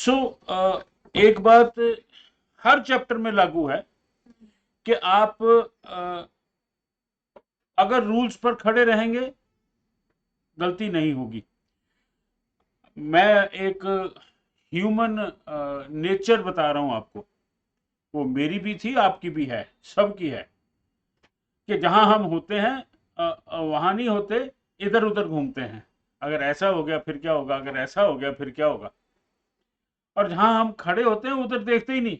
सो एक बात हर चैप्टर में लागू है कि आप अगर रूल्स पर खड़े रहेंगे गलती नहीं होगी। मैं एक ह्यूमन नेचर बता रहा हूं आपको, वो मेरी भी थी, आपकी भी है, सबकी है, कि जहां हम होते हैं वहां नहीं होते, इधर उधर घूमते हैं। अगर ऐसा हो गया फिर क्या होगा, अगर ऐसा हो गया फिर क्या होगा। और जहां हम खड़े होते हैं उधर देखते ही नहीं।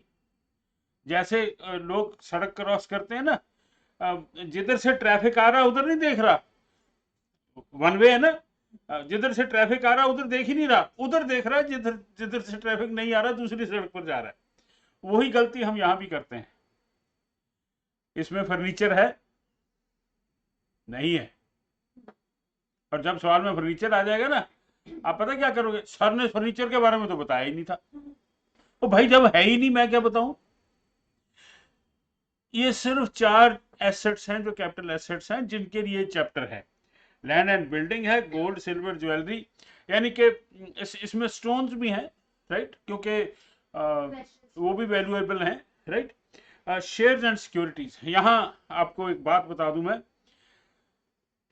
जैसे लोग सड़क क्रॉस करते हैं ना, जिधर से ट्रैफिक आ रहा है उधर नहीं देख रहा, वन वे है ना, जिधर से ट्रैफिक आ रहा है उधर देख ही नहीं रहा, उधर देख रहा है जिधर जिधर से ट्रैफिक नहीं आ रहा, दूसरी सड़क पर जा रहा है। वही गलती हम यहां भी करते हैं। इसमें फर्नीचर है नहीं है, और जब सवाल में फर्नीचर आ जाएगा ना, आप पता क्या करोगे, सर ने फर्नीचर के बारे में तो बताया ही नहीं था। तो भाई जब है ही नहीं मैं क्या बताऊं। ये सिर्फ 4 एसेट्स हैं जो कैपिटल एसेट्स हैं जिनके लिए चैप्टर है। लैंड एंड बिल्डिंग है, गोल्ड सिल्वर ज्वेलरी, यानी कि इसमें स्टोन्स भी हैं, राइट, क्योंकि वो भी वैल्यूएबल हैं, राइट। शेयर्स एंड सिक्योरिटीज, यहां आपको एक बात बता दूं मैं,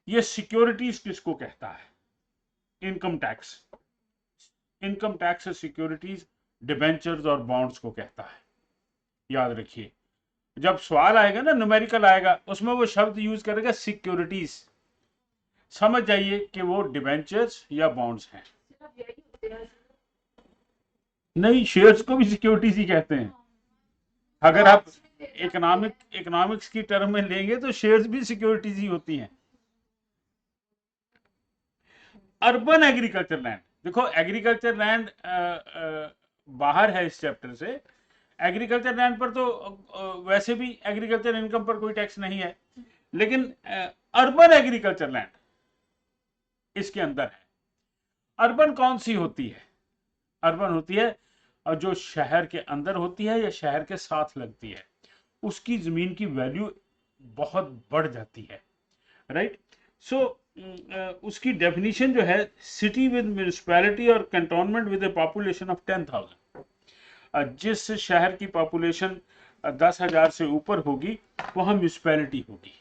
ये सिक्योरिटीज किसको कहता है? Income tax. Income tax securities debentures और बॉन्ड्स को कहता है। याद रखिए, जब सवाल आएगा ना, न्यूमेरिकल आएगा, उसमें वो शब्द यूज करेगा सिक्योरिटीज, समझ जाइए कि वो डिबेंचर्स या बॉन्ड्स हैं। नहीं, शेयर्स को भी सिक्योरिटीज ही कहते हैं। अगर आप इकोनॉमिक्स की टर्म में लेंगे तो शेयर्स भी सिक्योरिटीज ही होती हैं। अर्बन एग्रीकल्चर लैंड, देखो एग्रीकल्चर लैंड बाहर है इस चैप्टर से। एग्रीकल्चर लैंड पर तो वैसे भी एग्रीकल्चर इनकम पर कोई टैक्स नहीं है, लेकिन अर्बन एग्रीकल्चर लैंड इसके अंदर है। अर्बन कौन सी होती है? अर्बन होती है और जो शहर के अंदर होती है या शहर के साथ लगती है, उसकी जमीन की वैल्यू बहुत बढ़ जाती है, राइट। सो उसकी डेफिनेशन जो है, सिटी विद म्यूनिसिपैलिटी और cantonment with A population of 10,000। जिस शहर की पॉपुलेशन 10,000 से ऊपर होगी वहां म्यूनिसिपैलिटी होगी,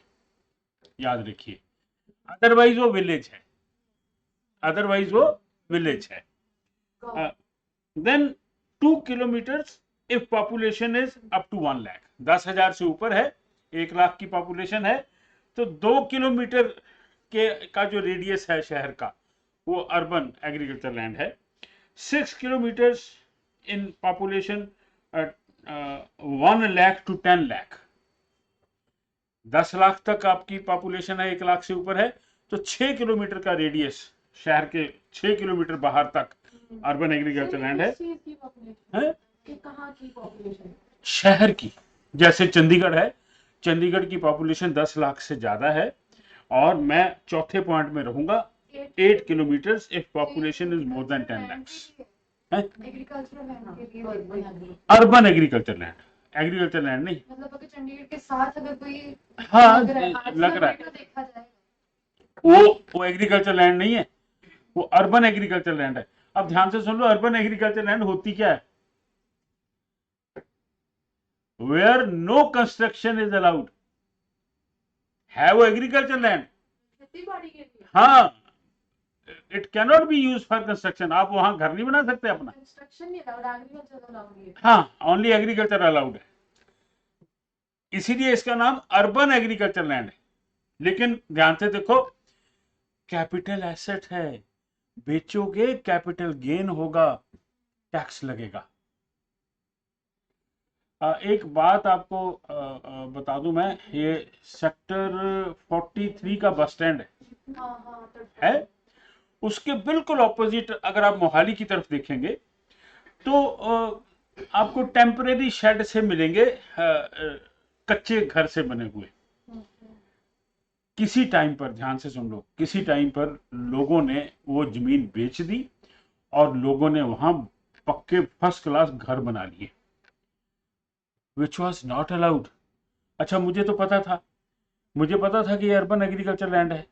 याद रखिए। अदरवाइज वो विलेज है, अदरवाइज वो विलेज है। Then 2 kilometres if population is up to 1 lakh, 10,000 से ऊपर है, 1 लाख की पॉपुलेशन है, तो 2 किलोमीटर के का जो रेडियस है शहर का, वो अर्बन एग्रीकल्चर लैंड है। 6 kilometres in population 1 lakh to 10 lakh, 10 lakh तक आपकी पॉपुलेशन है, 1 लाख से ऊपर है, तो 6 किलोमीटर का रेडियस, शहर के 6 किलोमीटर बाहर तक अर्बन एग्रीकल्चर लैंड है। कहाँ की पॉपुलेशन? शहर की, जैसे चंडीगढ़ है, चंडीगढ़ की पॉपुलेशन 10 लाख से ज्यादा है, और मैं चौथे पॉइंट में रहूंगा, 8 kilometre if population is more than 10 lakh. Urban agriculture land, agriculture land नहीं, मतलब अगर चंडीगढ़ के साथ अगर कोई हाँ लग रहा है, तो देखा जाए वो एग्रीकल्चर लैंड नहीं है, वो अर्बन एग्रीकल्चर लैंड है। अब ध्यान से सुन लो, अर्बन एग्रीकल्चर लैंड होती क्या है? Where no construction is allowed, है वो एग्रीकल्चर लैंड। खेती बाड़ी के लिए। हाँ, it cannot be use for construction, आप वहां घर नहीं बना सकते अपना। कंस्ट्रक्शन नहीं अलाउड, एग्रीकल्चर अलाउड है। हाँ, ओनली एग्रीकल्चर अलाउड है, इसीलिए इसका नाम अर्बन एग्रीकल्चर लैंड है। लेकिन ध्यान से देखो, कैपिटल एसेट है, बेचोगे कैपिटल गेन होगा, टैक्स लगेगा। एक बात आपको बता दूं मैं, ये सेक्टर 43 का बस स्टैंड है, उसके बिल्कुल ऑपोजिट अगर आप मोहाली की तरफ देखेंगे तो आपको टेम्परेरी शेड से मिलेंगे, कच्चे घर से बने हुए। किसी टाइम पर, ध्यान से सुन लो, किसी टाइम पर लोगों ने वो जमीन बेच दी और लोगों ने वहां पक्के फर्स्ट क्लास घर बना लिए, विच वॉज नॉट अलाउड। अच्छा, मुझे तो पता था, मुझे पता था कि ये अर्बन एग्रीकल्चर लैंड है,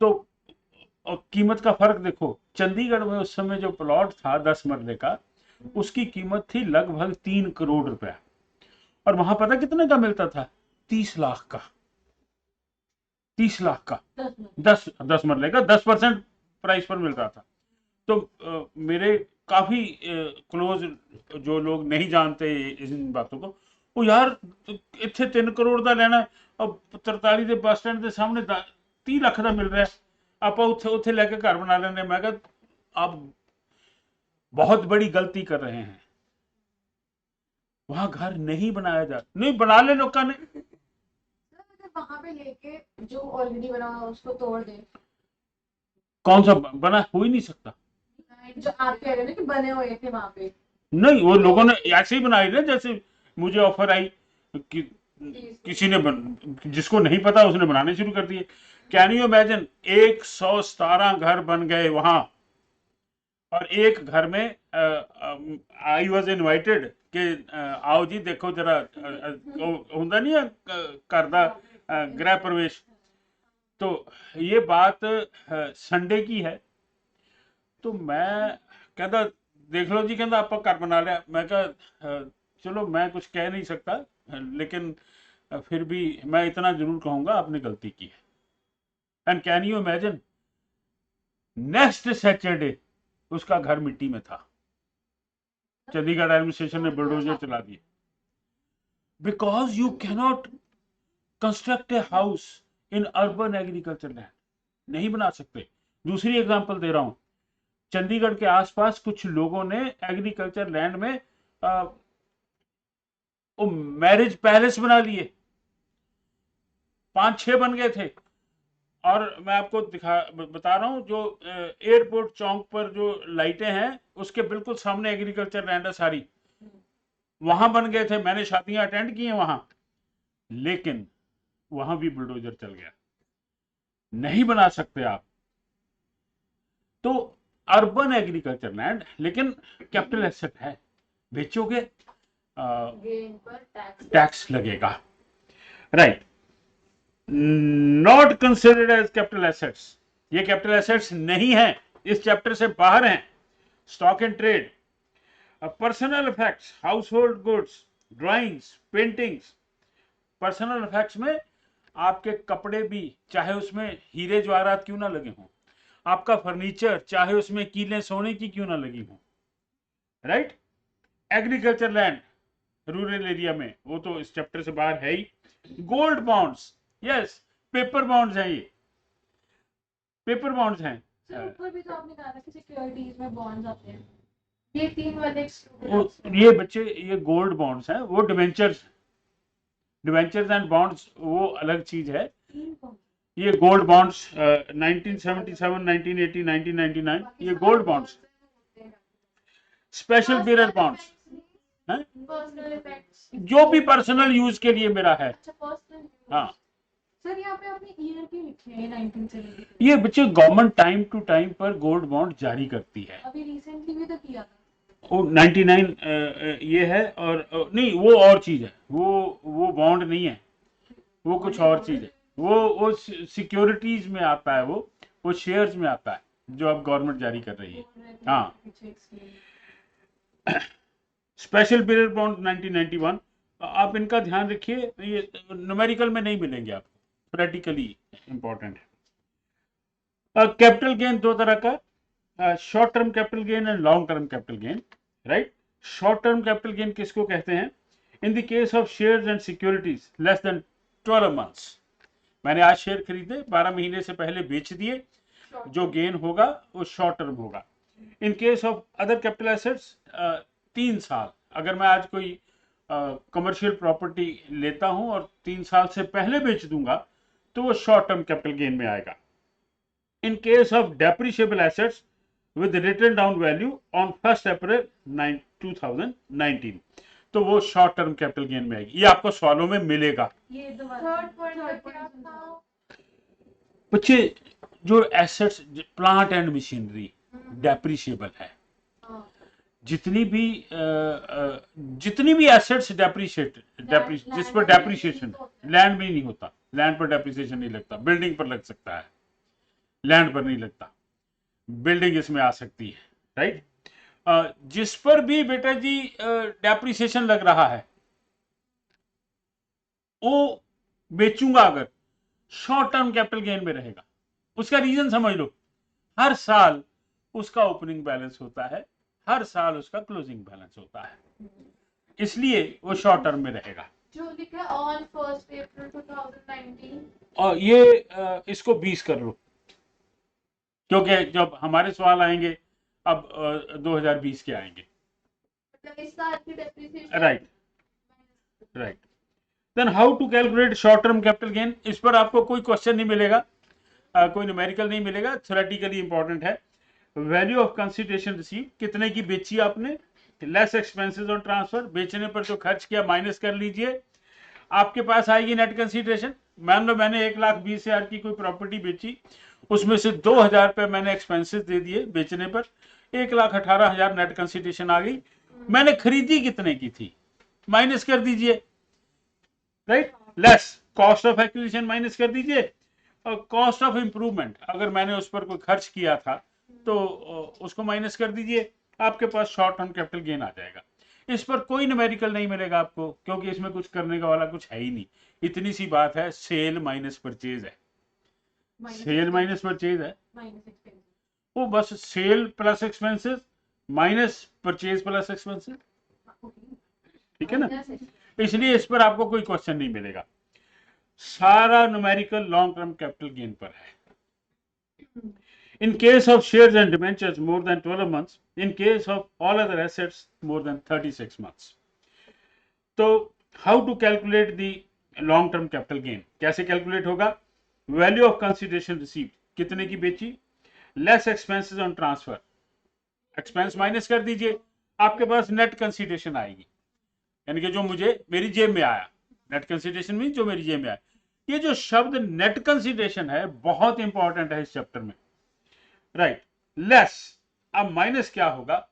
तो कीमत का फर्क देखो। चंडीगढ़ में उस समय जो प्लॉट था 10 मरले का, उसकी कीमत थी लगभग 3 करोड़ रुपया। और वहां पता कितने का मिलता था? 30 लाख का। 30 लाख का 10 मरले का 10% प्राइस पर मिल रहा था। तो मेरे काफी क्लोज जो लोग नहीं जानते इन बातों को, वो यार इतने 3 करोड़ का लेना और 43 ਦੇ ਬੱਸ ਸਟੈਂਡ ਦੇ ਸਾਹਮਣੇ 30 ਲੱਖ ਦਾ ਮਿਲ ਰਿਹਾ, ਆਪਾਂ ਉੱਥੇ ਉੱਥੇ ਲੈ ਕੇ ਘਰ ਬਣਾ ਲੈਂਦੇ। मैं कहा आप बहुत बड़ी गलती कर रहे हैं, वहां घर नहीं बनाया जा, नहीं बना ले लोगों ने। वहां पे लेके जो ऑलरेडी बना हुआ उसको तोड़ दे। कौन सा बना? हो ही नहीं सकता। जो आप कह रहे हो ना कि बने हुए थे वहां पे, नहीं, वो लोगों ने ऐसे ही बनाई ना जैसे मुझे ऑफर आई कि किसी ने जिसको नहीं पता उसने बनाने शुरू कर दिए। कैन यू इमेजिन 117 घर बन गए वहां। और एक घर में आई वॉज इनवाइटेड कि आओ जी देखो जरा, होंदा नहीं है घर दा गृह प्रवेश। तो ये बात संडे की है। तो मैं कहता देख लो जी, कहता आप घर बना लिया। मैं कहा चलो मैं कुछ कह नहीं सकता, लेकिन फिर भी मैं इतना जरूर कहूंगा आपने गलती की है। And can you imagine next Saturday उसका घर मिट्टी में था। चंडीगढ़ एडमिनिस्ट्रेशन ने बुलडोजर चला दिए। Because you cannot construct a house in urban agriculture land, नहीं बना सकते। दूसरी एग्जांपल दे रहा हूं, चंडीगढ़ के आसपास कुछ लोगों ने एग्रीकल्चर लैंड में मैरिज पैलेस बना लिए, 5-6 बन गए थे। और मैं आपको बता रहा हूं, जो एयरपोर्ट चौक पर जो लाइटें हैं उसके बिल्कुल सामने एग्रीकल्चर लैंड है सारी, वहां बन गए थे। मैंने शादियां अटेंड की हैं वहां, लेकिन वहां भी बुलडोजर चल गया। नहीं बना सकते आप। तो अर्बन एग्रीकल्चर लैंड, लेकिन कैपिटल एसेट है, बेचोगे गेन पर टैक्स लगेगा। Right, not considered as capital assets. ये कैपिटल एसेट्स नहीं है, इस चैप्टर से बाहर हैं। Stock and trade, personal effects, house hold goods, drawings, paintings. Personal effects में आपके कपड़े भी, चाहे उसमें हीरे जवाहरात क्यों ना लगे हों, आपका फर्नीचर चाहे उसमें कीलें सोने की क्यों ना लगी हों। Right, agriculture land rural area में, वो तो इस चैप्टर से बाहर है ही। Gold bonds, yes, paper bonds हैं, ये पेपर बॉन्ड्स हैं। सर ऊपर भी तो आपने कहा था कि सिक्योरिटीज में बॉन्ड्स आते हैं, ये 3 वाले ये बच्चे, ये गोल्ड बॉन्ड्स हैं, वो डिवेंचर्स, डिवेंचर्स एंड बॉन्ड्स वो अलग चीज है। ये गोल्ड बॉन्ड्स 1977, 1980, 1999, ये gold bonds. Special period bonds हैं, पर्सनल इफेक्ट्स जो भी पर्सनल यूज के लिए मेरा है। अच्छा पर्सनल। हाँ सर यहाँ पे आपने ईयर के लिखे हैं 1970। ये बच्चे गवर्नमेंट टाइम टू टाइम पर गोल्ड बॉन्ड जारी करती है। अभी रिसेंटली भी तो किया था। वो 99 ये है, और नहीं वो और चीज है, वो बॉन्ड नहीं है, वो कुछ और चीज है। वो सिक्योरिटीज में आता है, वो शेयर्स में आता है जो अब गवर्नमेंट जारी कर रही है। हाँ, स्पेशल पीरियड बॉन्ड 1991, आप इनका ध्यान रखिए, ये न्यूमेरिकल में नहीं मिलेंगे आपको, प्रैक्टिकली इंपॉर्टेंट है। कैपिटल गेन दो तरह का, short term capital gain and long term capital gain. Right, short term capital gain किसको कहते हैं? In the case of shares and securities less than 12 months. मैंने आज शेयर खरीदे, 12 महीने से पहले बेच दिए, जो गेन होगा वो शॉर्ट टर्म होगा। इन case of other capital assets 3 साल। अगर मैं आज कोई कमर्शियल प्रॉपर्टी लेता हूं और 3 साल से पहले बेच दूंगा तो वो शॉर्ट टर्म कैपिटल गेन में आएगा। In case of depreciable assets with written down value on 1 April 2019, तो वो शॉर्ट टर्म कैपिटल गेन में आएगी। ये आपको सवालों में मिलेगा। ये थर्ड पॉइंट क्या था बच्चे? जो assets, plant and machinery depreciable है। जितनी भी एसेट्स डेप्रिशिएट, जिस पर डेप्रिशिएशन, लैंड में नहीं होता, लैंड पर डेप्रिशिएशन नहीं लगता, बिल्डिंग पर लग सकता है, लैंड पर नहीं लगता, बिल्डिंग इसमें आ सकती है। राइट, जिस पर भी बेटा जी डेप्रिसिएशन लग रहा है वो बेचूंगा अगर, शॉर्ट टर्म कैपिटल गेन में रहेगा। उसका रीजन समझ लो, हर साल उसका ओपनिंग बैलेंस होता है, हर साल उसका क्लोजिंग बैलेंस होता है, इसलिए वो शॉर्ट टर्म में रहेगा। जो लिखा है ऑन 1 अप्रैल 2019, और ये इसको 20 कर लो, क्योंकि जब हमारे सवाल आएंगे अब 2020 के आएंगे। मतलब इस साल की depreciation. Right right. Then how to calculate short term capital gain, इस पर आपको कोई क्वेश्चन नहीं मिलेगा, कोई न्यूमेरिकल नहीं मिलेगा, थ्योरेटिकली इंपॉर्टेंट है। वैल्यू ऑफ कंसिडरेशन रिसीव, कितने की बेची आपने, लेस एक्सपेंसेस ऑन ट्रांसफर, बेचने पर जो खर्च किया माइनस कर लीजिए, आपके पास आएगी नेट कंसिडरेशन। मान लो मैंने 1,20,000 की कोई प्रॉपर्टी बेची, उसमें से 2,000 रुपए मैंने एक्सपेंसेस दे दिए बेचने पर, 1,18,000 नेट कंसिडरेशन आ गई। मैंने खरीदी कितने की थी, माइनस कर दीजिए, right, less cost of acquisition minus कर दीजिए, और कॉस्ट ऑफ इंप्रूवमेंट अगर मैंने उस पर कोई खर्च किया था तो उसको माइनस कर दीजिए, आपके पास शॉर्ट टर्म कैपिटल गेन आ जाएगा। इस पर कोई न्यूमेरिकल नहीं मिलेगा आपको, क्योंकि इसमें कुछ करने का वाला कुछ है ही नहीं। इतनी सी बात है, सेल माइनस परचेज है, सेल माइनस परचेज है, माइनस एक्सपेंसेस। वो बस sale plus expenses minus purchase plus expenses, ठीक है ना। इसलिए इस पर आपको कोई क्वेश्चन नहीं मिलेगा, सारा numerical long term capital gain पर है। In case of shares and debentures more than 12 months, in case of all other assets more than 36 months. तो how to calculate the long term capital gain, कैसे calculate होगा, value of consideration received, कितने की बेची, less expenses on transfer, expense minus कर दीजिए, आपके पास net consideration आएगी, यानी कि जो मुझे मेरी जेब में आया, नेट कंसिडरेशन मीन जो मेरी जेब में आया। ये जो शब्द नेट कंसिडरेशन है बहुत इंपॉर्टेंट है इस चैप्टर में, राइट, लेस, अब माइनस क्या होगा,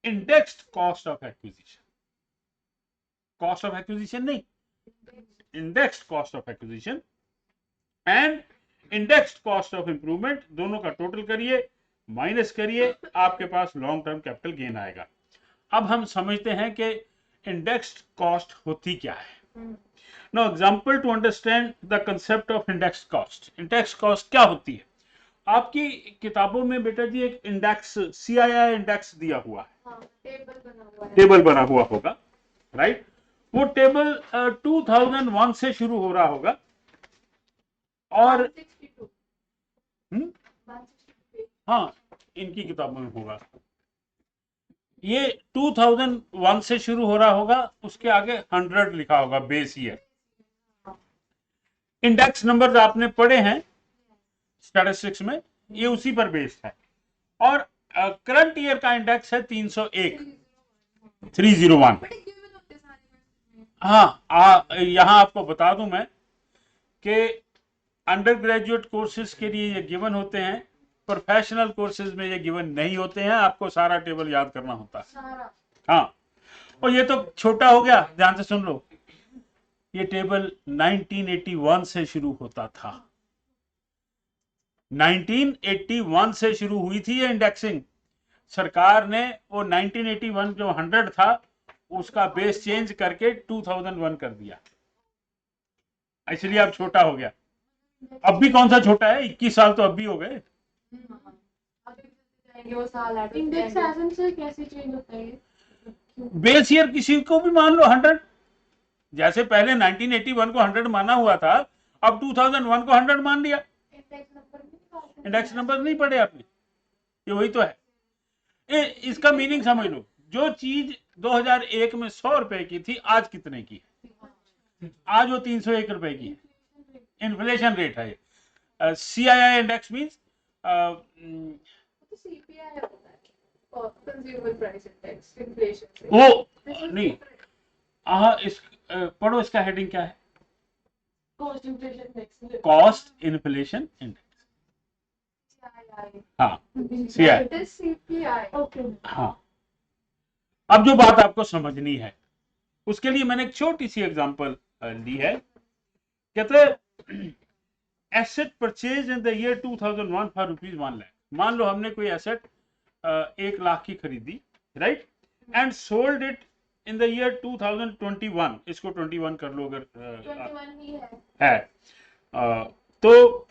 indexed cost of acquisition, cost of acquisition नहीं, indexed cost of acquisition and indexed cost of improvement, दोनों का टोटल करिए, माइनस करिए, आपके पास लॉन्ग टर्म कैपिटल गेन आएगा। अब हम समझते हैं कि इंडेक्स्ड कॉस्ट होती क्या है। No example to understand the concept of indexed cost. Indexed cost क्या होती है, आपकी किताबों में बेटा जी एक इंडेक्स CII इंडेक्स दिया हुआ है, हाँ, टेबल बना हुआ होगा, राइट, वो टेबल 2001 से शुरू हो रहा होगा और 162, हम्म, 162 हाँ इनकी किताबों में होगा, ये 2001 से शुरू हो रहा होगा, उसके आगे 100 लिखा होगा बेस ईयर। इंडेक्स नंबर आपने पढ़े हैं स्टैटिस्टिक्स में, ये उसी पर बेस्ड है, और करंट ईयर का इंडेक्स है 301, 301। हाँ, यहाँ आपको बता दूं मैं कि अंडर ग्रेजुएट कोर्सेज के लिए ये गिवन होते हैं, प्रोफेशनल कोर्सेज में ये गिवन नहीं होते हैं, आपको सारा टेबल याद करना होता है। हाँ, और ये तो छोटा हो गया, ध्यान से सुन लो, ये टेबल 1981 से शुरू होता था, 1981 से शुरू हुई थी ये इंडेक्सिंग। सरकार ने वो 1981 जो 100 था उसका बेस चेंज करके 2001 कर दिया, इसलिए अब छोटा हो गया। अब भी कौन सा छोटा है, 21 साल तो अब भी हो गए। इंडेक्सेशन से कैसे चेंज होता है ये? बेस ईयर किसी को भी मान लो 100, जैसे पहले 1981 को 100 माना हुआ था, अब 2001 को 100 मान लिया। इंडेक्स नंबर नहीं पढ़े आपने, ये वही तो है। इसका मीनिंग समझ लो, जो चीज 2001 में 100 रुपए की थी आज कितने की है, आज वो 301 रुपए की है, इन्फ्लेशन रेट है। CII इंडेक्स मींस CPI होता है और कंज्यूमर प्राइस इंडेक्स, इन्फ्लेशन से वो नहीं, इस पढ़ो, इसका हेडिंग क्या है, cost inflation index, cost inflation index. हाँ, CPI, ओके। हाँ, अब जो बात आपको समझनी है उसके लिए मैंने एक छोटी सी एग्जांपल ली है। कहते asset purchase in the year 2001 for ₹1 lakh. मान लो हमने कोई एसेट 1 लाख की खरीदी right, and sold it in the year 2021, इसको 21 कर लो अगर 21 ही है। तो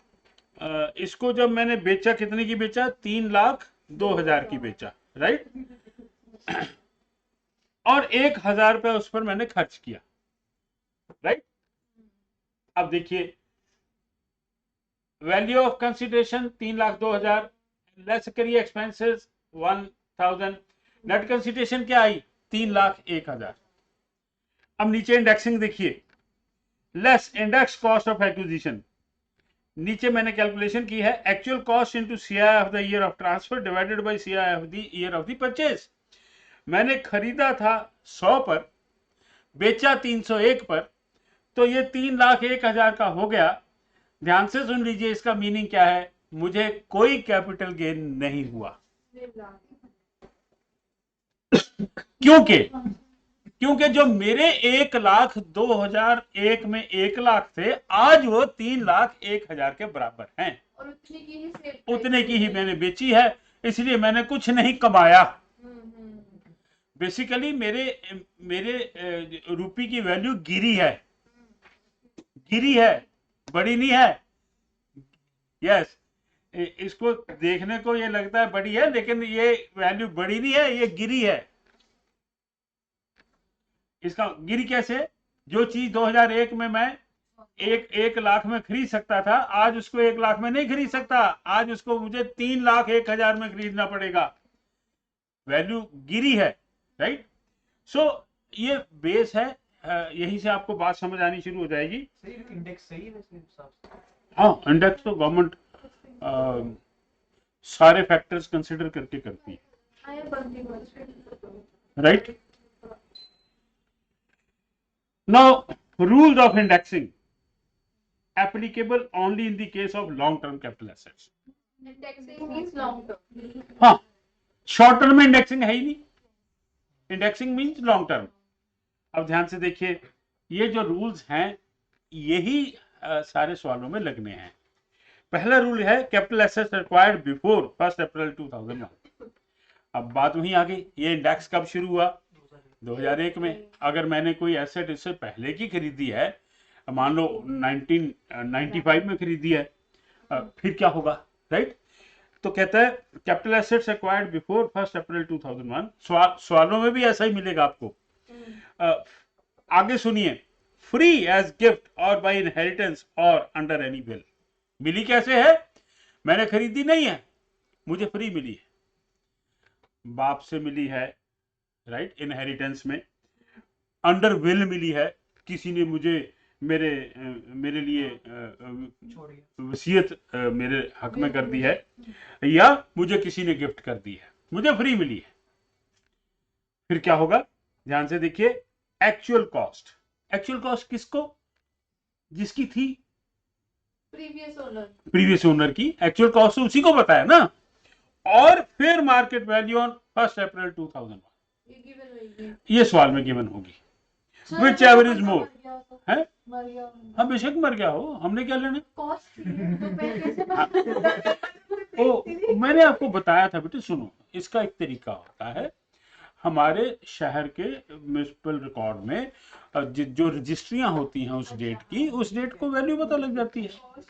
इसको जब मैंने बेचा, कितने की बेचा? 3,02,000 की बेचा, राइट, और 1,000 रुपया उस पर मैंने खर्च किया, राइट। अब देखिए, वैल्यू ऑफ कंसिडरेशन 3,02,000, लेस करिए एक्सपेंसेस 1,000, नेट कंसिडरेशन क्या आई? 3,01,000। अब नीचे इंडेक्सिंग देखिए, less index cost of acquisition, नीचे मैंने कैलकुलेशन की है, actual cost into CI of the year of transfer divided by CI of the year of the purchase. मैंने खरीदा था 100 पर, बेचा 301 पर, तो ये 3,01,000 का हो गया। ध्यान से सुन लीजिए, इसका मीनिंग क्या है? मुझे कोई कैपिटल गेन नहीं हुआ, क्योंकि जो मेरे 1,02,001 में 1,00,000 थे, आज वो 3,01,000 के बराबर हैं, और उतने की ही मैंने बेची है, इसलिए मैंने कुछ नहीं कमाया। बेसिकली मेरे मेरे रुपये की वैल्यू गिरी है, बड़ी नहीं है। यस, इसको देखने को ये लगता है बड़ी है, लेकिन ये वैल्यू बड़ी नहीं है, ये गिरी है। इसका गिरी कैसे? जो चीज 2001 में मैं 1,00,000 में खरीद सकता था, आज उसको 1,00,000 में नहीं खरीद सकता, आज उसको मुझे 3,01,000 में खरीदना पड़ेगा। वैल्यू गिरी है, राइट। सो ये बेस है, यहीं से आपको बात समझ आनी शुरू हो जाएगी। इंडेक्स सही है वैसे हिसाब से? हाँ, इंडेक्स तो गवर्नमेंट सारे फैक्टर्स कंसिडर करके करती है, right. Now rules of indexing applicable only in the case of long term capital assets. Indexing means long term. हाँ, शॉर्ट टर्म में इंडेक्सिंग है ही नहीं, इंडेक्सिंग मीन्स लॉन्ग टर्म। अब ध्यान से देखिए, ये जो रूल्स हैं यही सारे सवालों में लगने हैं। पहला रूल है capital assets acquired before 1 April 2001। अब बात वहीं आ गई, ये इंडेक्स कब शुरू हुआ? 2001 में। अगर मैंने कोई एसेट इससे पहले की खरीदी है, मान लो 1995 में खरीदी है, फिर क्या होगा, राइट। तो कहता है capital assets acquired before 1 April 2001। सवालों में भी ऐसा ही मिलेगा आपको। आगे सुनिए, फ्री एज गिफ्ट और बाय इनहेरिटेंस और अंडर एनी विल। मिली कैसे है? मैंने खरीदी नहीं है, मुझे फ्री मिली है, बाप से मिली है, राइट, इनहेरिटेंस में। अंडर विल मिली है, किसी ने मुझे मेरे लिए वसीयत मेरे हक में कर दी है, या मुझे किसी ने गिफ्ट कर दी है, मुझे फ्री मिली है। फिर क्या होगा? ध्यान से देखिए, एक्चुअल कॉस्ट। एक्चुअल कॉस्ट किसको? जिसकी थी प्रीवियस ओनर की एक्चुअल कॉस्ट उसी को बताया ना। और फिर मार्केट वैल्यू ऑन 1 अप्रैल 2001, ये सवाल में गिवन होगी। विच एवर इज मोर है, हाँ बेशक मर गया हो, हमने क्या लेना। ओ, मैंने आपको बताया था बेटे, सुनो, इसका एक तरीका होता है। हमारे शहर के म्युनिसिपल रिकॉर्ड में जो रजिस्ट्रियां होती हैं उस डेट की, उस डेट को वैल्यू पता लग जाती है,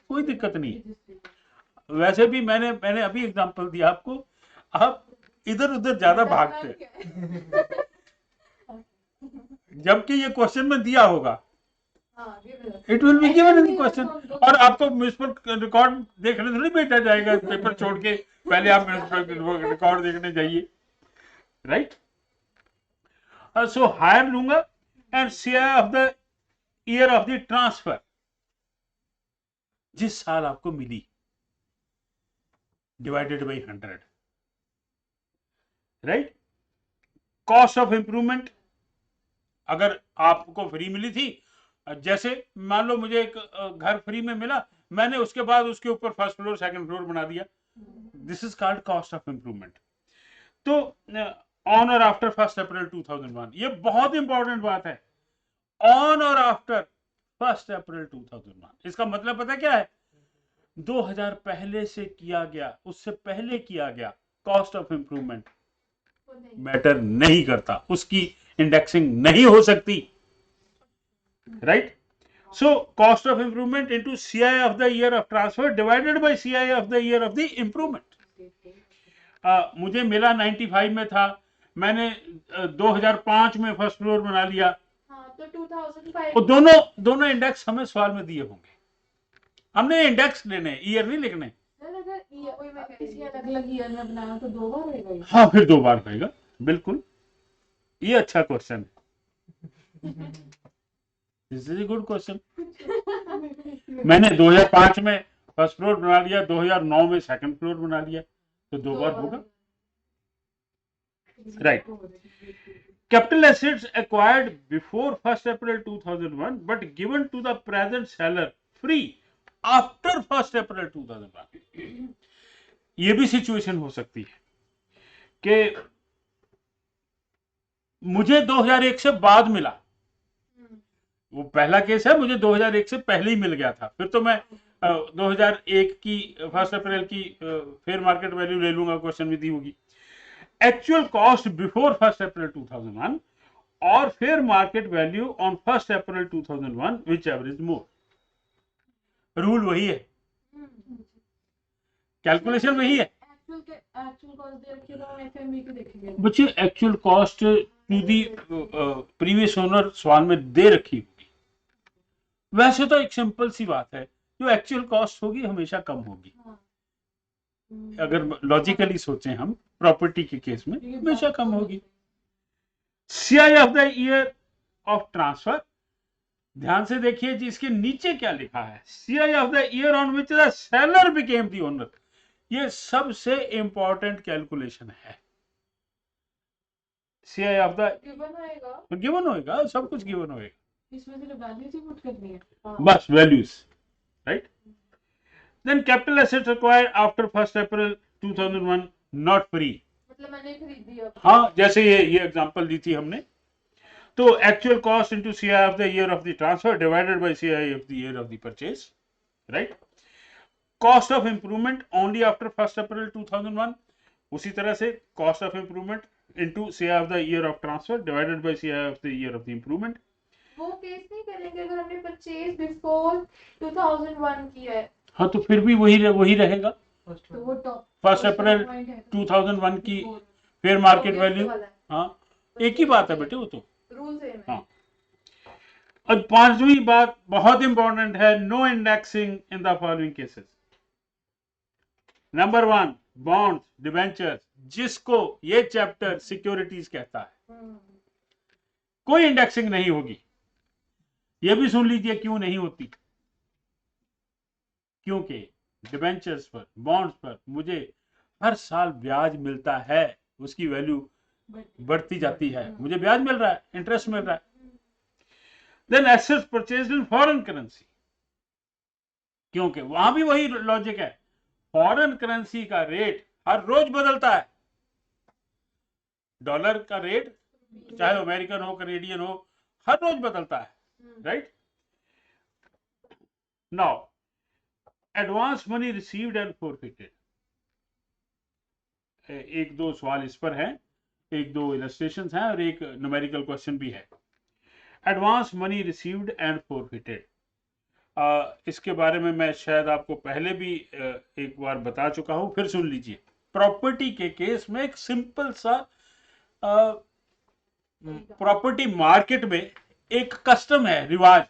कोई दिक्कत नहीं। वैसे भी मैंने अभी एग्जांपल दिया आपको, आप इधर उधर ज्यादा भागते, जबकि ये क्वेश्चन में दिया होगा, it will be given in the question. और आपको म्युनिसिपल रिकॉर्ड देखने थोड़ी भेजा जाएगा पेपर छोड़ के, पहले आप म्युनिसिपल रिकॉर्ड देखने जाइए, राइट। सो हायर लूंगा and share of the year of the transfer, जिस साल आपको मिली, divided by 100, right. Cost of improvement, अगर आपको फ्री मिली थी, जैसे मान लो मुझे एक घर फ्री में मिला, मैंने उसके बाद उसके ऊपर फर्स्ट फ्लोर सेकंड फ्लोर बना दिया, this is called cost of improvement. तो ऑन और आफ्टर 1 अप्रैल 2001, ये बहुत इंपॉर्टेंट बात है, ऑन और आफ्टर 1 अप्रैल 2001। इसका मतलब पता क्या है? 2000 पहले से किया गया, उससे पहले किया गया कॉस्ट ऑफ इंप्रूवमेंट, मैटर नहीं करता, उसकी इंडेक्सिंग नहीं हो सकती, right. So cost of improvement into CI of the year of transfer divided by CI of the year of the improvement. मुझे मिला 95 में था, मैंने 2005 में फर्स्ट फ्लोर बना लिया, हाँ, तो 2005 वो दोनों इंडेक्स हमें सवाल में दिए होंगे, हमने इंडेक्स लेने, ईयर नहीं लिखने। अगर किसी अलग अलग ईयर में बनाया तो 2 बार होएगा ये? हाँ, फिर 2 बार होएगा, बिल्कुल। ये अच्छा क्वेश्चन है, this is a good question. मैंने 2005 में फर्स्ट फ्लोर बना लिया, 2009 में सेकंड फ्लोर बना लिया, तो 2 बार होगा, right. Capital assets acquired before 1st April 2001 but given to the present seller free after 1st April 2001। ये भी सिचुएशन हो सकती है कि मुझे 2001 से बाद मिला, वो पहला केस है, मुझे 2001 से पहले ही मिल गया था, फिर तो मैं 2001 की 1 अप्रैल की फेयर मार्केट वैल्यू ले लूंगा, क्वेश्चन में दी होगी एक्चुअल कॉस्ट बिफोर 1 अप्रैल 2001 और fair market value on 1 April 2001 which average more. Rule वही है, कैलकुलेशन वही है। एक्चुअल कॉस्ट दे रखी है, हम एफएमवी को देखेंगे। बच्चे actual cost to the previous owner सवाल में दे रखी होगी। वैसे तो एक सिंपल सी बात है, जो एक्चुअल कॉस्ट होगी हमेशा कम होगी। अगर लॉजिकली सोचें हम, प्रॉपर्टी के केस में हमेशा कम होगी। CI of the year of transfer, ध्यान से देखिए जी, इसके नीचे क्या लिखा है, CI of the year on which the seller became the owner. ये सबसे इंपॉर्टेंट कैलकुलेशन है। सीआई ऑफ द गिवन होएगा, सब कुछ गिवन होएगा, इसमें सिर्फ वैल्यूज ही पुट करनी है, बस values, right. Then capital assets acquired after 1 April 2001 not free, मतलब मैंने खरीदी है। हाँ, जैसे ये एग्जांपल दी थी हमने, तो actual cost into CI of the year of the transfer divided by CI of the year of the purchase, right. Cost of improvement only after 1 April 2001, उसी तरह से cost of improvement into CI of the year of transfer divided by CI of the year of the improvement. वो case नहीं करेंगे अगर हमने purchase before 2001 किया है, हाँ, तो फिर भी वही रहेगा, तो वो टॉप 1 अप्रैल 2001 की फेयर मार्केट वैल्यू, हाँ, एक ही बात है बेटे, वो तो रूल सेम है। हाँ। और 5वीं बात बहुत इंपॉर्टेंट है, no indexing in the following cases. Number 1 bonds, debentures, जिसको ये चैप्टर सिक्योरिटीज कहता है, कोई इंडेक्सिंग नहीं होगी। ये भी सुन लीजिए क्यों नहीं होती, क्योंकि डिबेंचर्स पर, बॉन्ड्स पर मुझे हर साल ब्याज मिलता है, उसकी वैल्यू बढ़ती जाती है, मुझे ब्याज मिल रहा है, इंटरेस्ट मिल रहा है। Then assets purchased in foreign currency, क्योंकि वहां भी वही लॉजिक है, फॉरेन करेंसी का रेट हर रोज बदलता है। डॉलर का रेट चाहे अमेरिकन हो, कैनेडियन हो, हर रोज बदलता है, right. Now advance money received and forfeited, एक दो सवाल इस पर हैं, एक दो इलस्ट्रेशंस हैं और एक न्यूमेरिकल क्वेश्चन भी है। Advance money received and forfeited, इसके बारे में मैं शायद आपको पहले भी एक बार बता चुका हूं, फिर सुन लीजिए। प्रॉपर्टी के केस में एक सिंपल सा प्रॉपर्टी मार्केट में एक कस्टम है, रिवाज,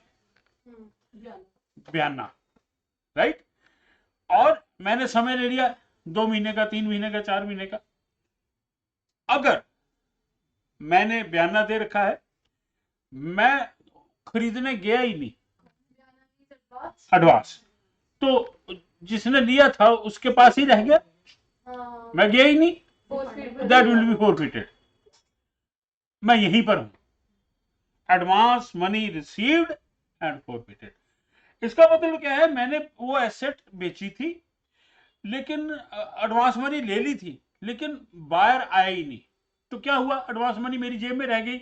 बयाना, राइट। और मैंने समय ले लिया 2 महीने का, 3 महीने का, 4 महीने का। अगर मैंने बयाना दे रखा है, मैं खरीदने गया ही नहीं, एडवांस, तो जिसने लिया था उसके पास ही रह गया, मैं गया ही नहीं, दैट विल बी फॉरफिटेड। मैं यहीं पर हूं, advance money received and forfeited. इसका मतलब क्या है, मैंने वो एसेट बेची थी, लेकिन एडवांस मनी ले ली थी, लेकिन बायर आया ही नहीं, तो क्या हुआ, एडवांस मनी मेरी जेब में रह गई।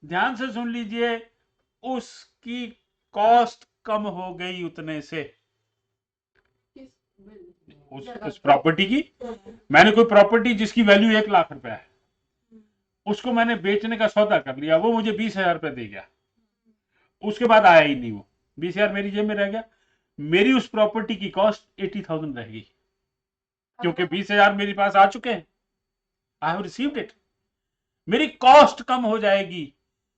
ध्यान से सुन लीजिए, उसकी कॉस्ट कम हो गई उतने से, उस प्रॉपर्टी की। मैंने कोई प्रॉपर्टी जिसकी वैल्यू 1 लाख रुपया है, उसको मैंने बेचने का सौदा कर लिया, वो मुझे 20,000 रुपये दे गया, उसके बाद आया ही नहीं, वो 20,000 मेरी जेब में रह गया, मेरी उस प्रॉपर्टी की कॉस्ट 80,000 रह गई, क्योंकि 20,000 मेरे पास आ चुके हैं, आई हैव रिसीव्ड इट, मेरी कॉस्ट कम हो जाएगी।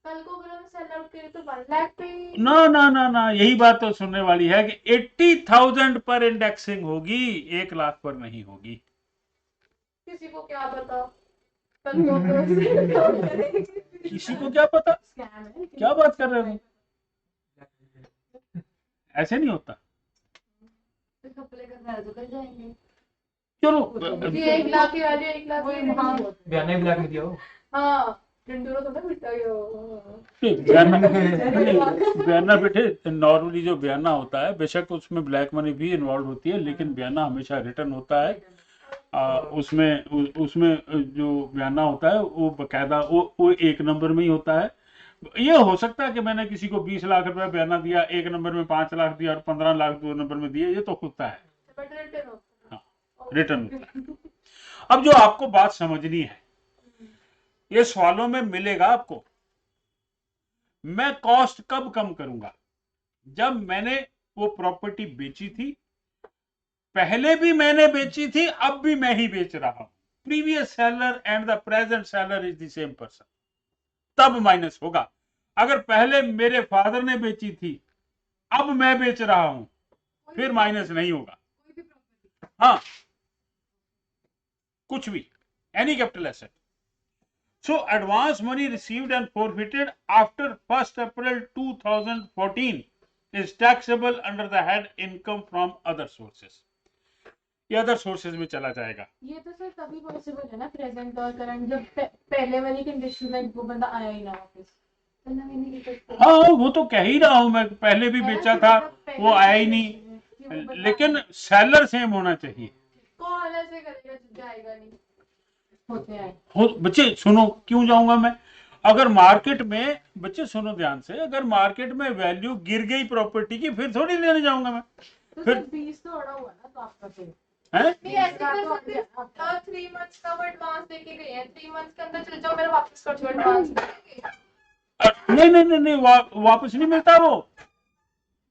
कल को अगर हम सेल आउट करें तो 1 लाख पे ना ना ना ना, यही बात तो सुनने वाली है कि 80,000 पर इंडेक्सिंग होगी, 1 लाख पर नहीं होगी। किसी को क्या पता, कल को तो किसी को क्या पता, स्कैम है। क्या बात कर रहे हो, ऐसे नहीं होता। कपड़े का खर्च तो कर जाएंगे। चलो ये 1 लाख की वैल्यू 1 लाख वही में हाँ बयाना भी लाके दिया हो। हाँ डंडोरा तो ना बिटा गया। बयाना बेटे, नॉर्मली जो बयाना होता है बेशक उसमें ब्लैक मनी भी इन्वॉल्व होती है, लेकिन बयाना हमेशा रिटर्न होता है। उसमें जो बयाना होता है वो बकायदा वो 1 नंबर में ही होता है। ये हो सकता है कि मैंने किसी को 20 लाख रुपए बयाना दिया, 1 नंबर में 5 लाख दिया और 15 लाख 2 नंबर में दिए, ये तो होता है, बट रिटर्न होता हाँ रिटर्न होता है। अब जो आपको बात समझनी है, ये सवालों में मिलेगा आपको, मैं कॉस्ट कब कम करूंगा, जब मैंने वो प्रॉपर्टी बेची थी, पहले भी मैंने बेची थी, अब भी मैं ही बेच रहा हूं, previous seller and the present seller is the same person, तब माइनस होगा। अगर पहले मेरे फादर ने बेची थी, अब मैं बेच रहा हूं, फिर माइनस नहीं होगा। हाँ, कुछ भी, any capital asset. So advance money received and forfeited after 1st April 2014 is taxable under the head income from other sources. ये अदर सोर्सेज में चला जाएगा। ये तो सर तभी पॉसिबल है ना प्रेजेंट और करंट, जब पहले वाली कंडीशन में वो बंदा आया ही ना वापस। हाँ वो तो कह ही रहा हूं मैं, पहले भी बेचा था, वो आया ही नहीं, लेकिन सेलर सेम होना चाहिए। कौन ऐसे करेगा, जाएगा नहीं, होते हैं। बच्चे सुनो, क्यों जाऊंगा मैं, अगर मार्केट में, बच्चे सुनो ध्यान से, अगर मार्केट में वैल्यू गिर गई प्रॉपर्टी की, फिर थोड़ी लेने जाऊंगा मैं, तो फिर सर 20 तो अड़ा हुआ ना, तो आपका फिर है। नहीं ऐसे कर सकते हैं, 3 मंथ्स का वो एडवांस देके गए हैं, 3 मंथ्स के अंदर चल जाओ, मेरा वापस कर दो एडवांस। नहीं नहीं नहीं नहीं, वापस नहीं मिलता वो,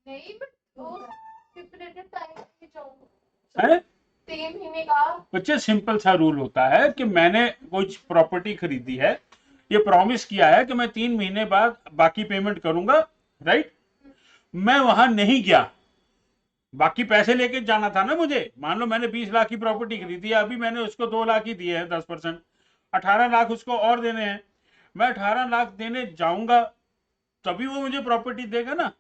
नहीं बट वो स्टिपुलेटेड टाइम पे जाओ, है 3 महीने का। बच्चे, सिंपल सा रूल होता है कि मैंने कुछ प्रॉपर्टी खरीदी है, ये प्रॉमिस किया है कि मैं 3 महीने बाद बाकी पेमेंट करूंगा, राइट, मैं वहां नहीं गया, बाकी पैसे लेके जाना था ना मुझे। मान लो मैंने 20 लाख की प्रॉपर्टी खरीदी है, अभी मैंने उसको 2 लाख ही दिए हैं, 10%, 18 लाख उसको और देने हैं, मैं 18 लाख देने जाऊंगा तभी वो मुझे प्रॉपर्टी देगा ना।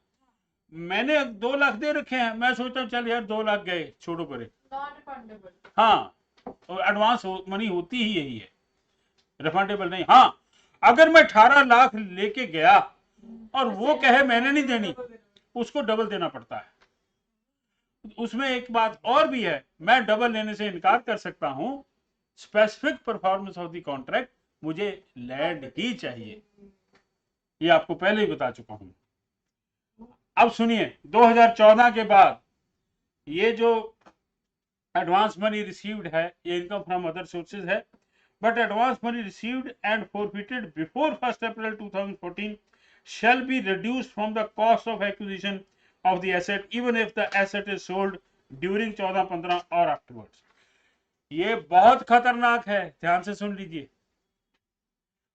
मैंने 2 लाख दे रखे हैं, मैं सोचता हूँ चल यार 2 लाख गए, छोड़ो परे, नॉन रिफंडेबल। हाँ, एडवांस मनी होती ही यही है, रिफंडेबल नहीं। हाँ, अगर मैं 18 लाख लेके गया और वो कहे मैंने नहीं देनी, उसको डबल देना पड़ता है। उसमें एक बात और भी है, मैं डबल लेने से इनकार कर सकता हूं, specific performance of the contract, मुझे लैंड ही चाहिए, ये आपको पहले ही बता चुका हूं। अब सुनिए, 2014 के बाद ये जो एडवांस मनी रिसीव्ड है, ये इनकम फ्रॉम अदर सोर्सेज है, but advance money received and forfeited before 1st April 2014 shall be reduced from the cost of acquisition of the asset even if the asset is sold during 14-15 or afterwards। ये बहुत खतरनाक है, ध्यान से सुन लीजिए,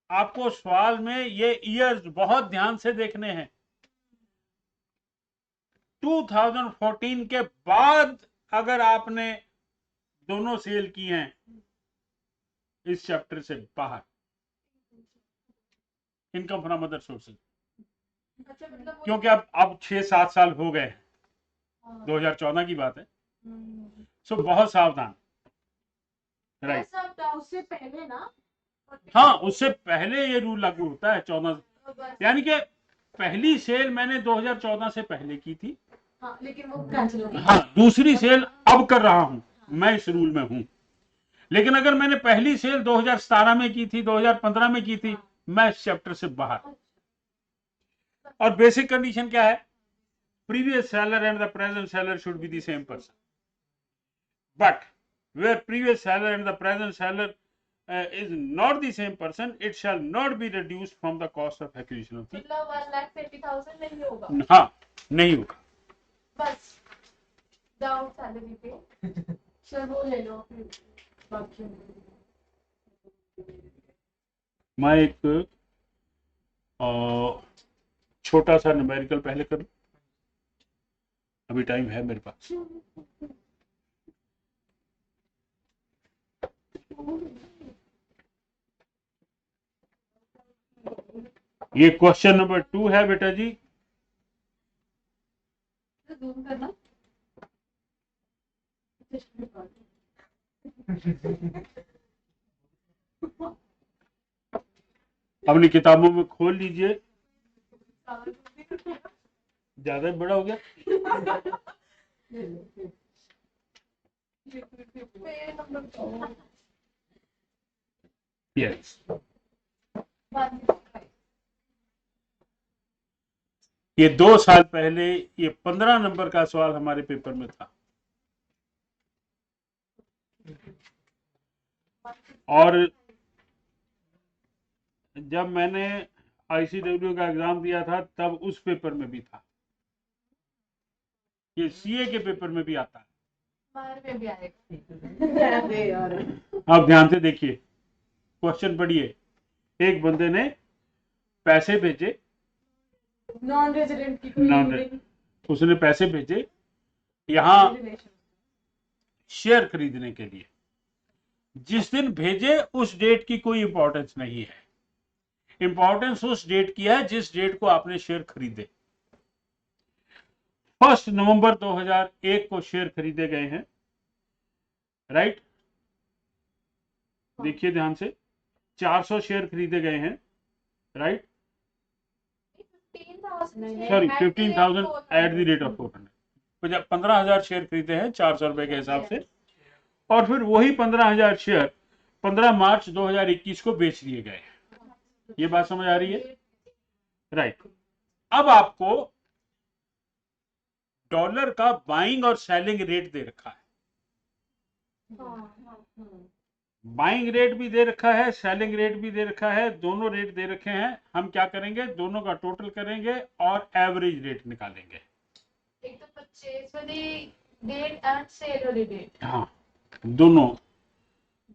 आपको सवाल में ये ईयर्स बहुत ध्यान से देखने हैं। 2014 के बाद अगर आपने दोनों सेल की हैं इस चैप्टर से बाहर, इनकम फ्रॉम अदर सोर्सेज, अच्छा मतलब क्योंकि अब 6-7 साल हो गए, 2014 की बात है, सो बहुत सावधान, राइट। उससे पहले ना, हाँ, उससे पहले ये रूल लागू होता है 14, यानी कि पहली सेल मैंने 2014 से पहले की थी, हाँ, लेकिन वो कैंसिल हो गई। हाँ, दूसरी सेल अब कर रहा हूं, मैं इस रूल में हूं। लेकिन अगर मैंने पहली सेल 2017 में की थी, 2015 में की थी, मैं इस चैप्टर से बाहर। और बेसिक कंडीशन क्या है, previous seller and the present seller should be the same person, but where previous seller and the present seller is not the same person, it shall not be reduced from the cost of acquisition of the. मतलब 1,80,000 नहीं होगा, हाँ, नहीं होगा. बस down salary पे. Sir वो ले लो फिर बाकी. मैं एक छोटा सा न्यूमेरिकल पहले करूं, अभी टाइम है मेरे पास. ये क्वेश्चन नंबर 2 है बेटा जी. जूम करना. अपनी किताबों में खोल लीजिए. ज्यादा बड़ा हो गया. यस, ये 2 साल पहले ये 15 नंबर का सवाल हमारे पेपर में था. और जब मैंने ICW का एग्जाम दिया था तब उस पेपर में भी था. ये CA के पेपर में भी आता है. बाहर में भी आएगा. अरे यार, आप ध्यान से देखिए, क्वेश्चन पढ़िए. एक बंदे ने पैसे भेजे, नॉन रेजिडेंट की उसने पैसे भेजे यहाँ शेयर खरीदने के लिए. जिस दिन भेजे उस डेट की कोई इंपॉर्टेंस नहीं है. इंपॉर्टेंस उस डेट की है जिस डेट को आपने शेयर खरीदे. 1 नवंबर 2001 को शेयर खरीदे गए हैं, राइट. देखिए ध्यान से, 400 शेयर खरीदे गए हैं, right. Sorry 15,000 at the rate of 400. 15,000 share खरीदे हैं 400 रुपए के हिसाब से. और फिर वही 15,000 शेयर 15 मार्च 2021 को बेच दिए गए. ये बात समझ आ रही है, राइट. अब आपको डॉलर का बाइंग और सेलिंग रेट दे रखा है. बाइंग रेट भी दे रखा है, सेलिंग रेट भी दे रखा है, दोनों रेट दे रखे हैं. हम क्या करेंगे, दोनों का टोटल करेंगे और एवरेज रेट निकालेंगे. एक तो परचेज वाली डेट एंड सेल वाली डेट. हाँ, दोनों.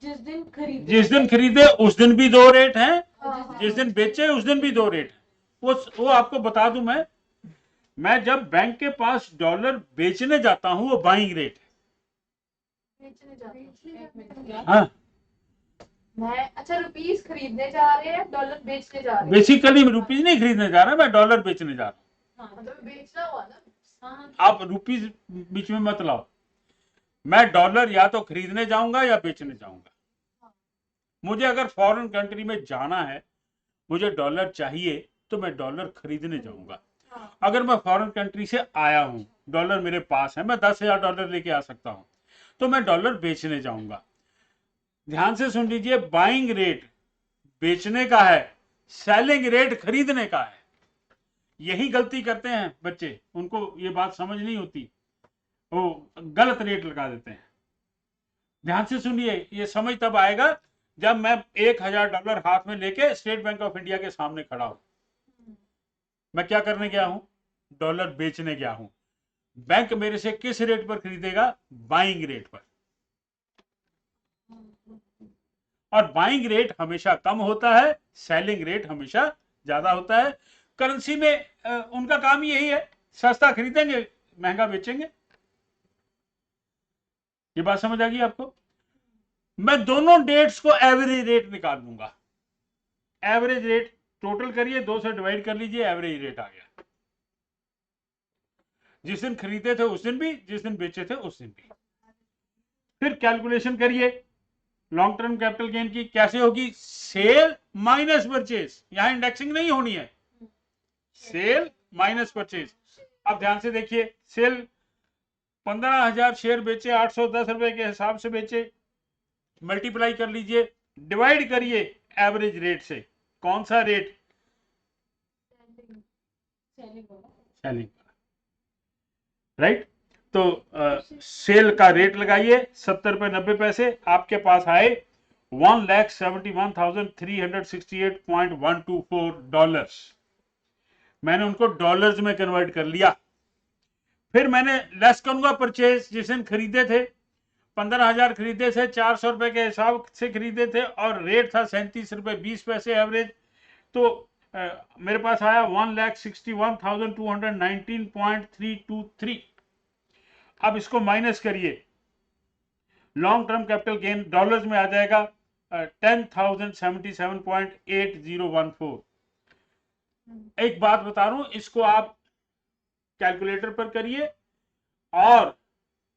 जिस दिन खरीदे उस दिन भी 2 रेट हैं, हाँ, जिस दिन बेचे उस दिन भी 2 रेट हैं. वो आपको बता दूं, मैं जब बैंक के पास डॉलर बेचने जाता हूं वो बाइंग रेट है. बेचने जाते हैं. हाँ, मैं अच्छा रुपीस खरीदने जा रहे हैं, डॉलर बेचने जा रहे हैं. बेसिकली रुपीज नहीं खरीदने जा रहा, मैं डॉलर बेचने जा रहा हूँ. मतलब बेचना हुआ ना. हाँ, आप रुपीज बीच में मत लाओ. मैं डॉलर या तो खरीदने जाऊंगा या बेचने जाऊंगा. मुझे अगर फॉरेन कंट्री में जाना है, मुझे डॉलर चाहिए, तो मैं डॉलर खरीदने जाऊंगा. अगर मैं फॉरेन कंट्री से आया हूं, डॉलर मेरे पास है, मैं 10,000 डॉलर लेके आ सकता हूं, तो मैं डॉलर बेचने जाऊंगा. ध्यान से सुन लीजिए, बाइंग रेट बेचने का है, सेलिंग रेट खरीदने का है. यही गलती करते हैं बच्चे, उनको ये बात समझ नहीं होती, वो गलत रेट लगा देते हैं. ध्यान से सुनिए, ये समझ तब आएगा जब मैं 1,000 डॉलर हाथ में लेके स्टेट बैंक ऑफ इंडिया के सामने खड़ा हूं. मैं क्या करने गया हूं, डॉलर बेचने गया हूं. बैंक मेरे से किस रेट पर खरीदेगा, बाइंग रेट पर. और बाइंग रेट हमेशा कम होता है, सेलिंग रेट हमेशा ज्यादा होता है. करेंसी में उनका काम यही है, सस्ता खरीदेंगे महंगा बेचेंगे. ये बात समझ आ गई आपको. मैं दोनों डेट्स को एवरेज रेट निकाल दूंगा. एवरेज रेट टोटल करिए, 2 से डिवाइड कर लीजिए, एवरेज रेट आ गया. जिस दिन खरीदे थे उस दिन भी, जिस दिन बेचे थे उस दिन भी. फिर कैलकुलेशन करिए लॉन्ग टर्म कैपिटल गेन की. कैसे होगी, सेल माइनस परचेज. यहां इंडेक्सिंग नहीं होनी है, सेल माइनस परचेज. अब ध्यान से देखिए, सेल 15,000 शेयर बेचे, 810 रुपए के हिसाब से बेचे. मल्टीप्लाई कर लीजिए, डिवाइड करिए एवरेज रेट से. कौन सा रेट, सेलिंग, राइट. तो सेल का रेट लगाइए 70 रुपए 90 पैसे. आपके पास आए $1,71,368.124। मैंने उनको डॉलर्स में कन्वर्ट कर लिया। फिर मैंने लेस करूंगा परचेज, जिस दिन खरीदे थे 15,000 खरीदे थे, 400 रुपए के हिसाब से खरीदे थे और रेट था 37 रुपए 20 पैसे एवरेज। तो मेरे पास आया 1,61,219.323। अब इसको माइनस करिए, long term capital gain dollars में आ जाएगा 10,077.8014। एक बात बता रहा हूं, इसको आप कैलकुलेटर पर करिए और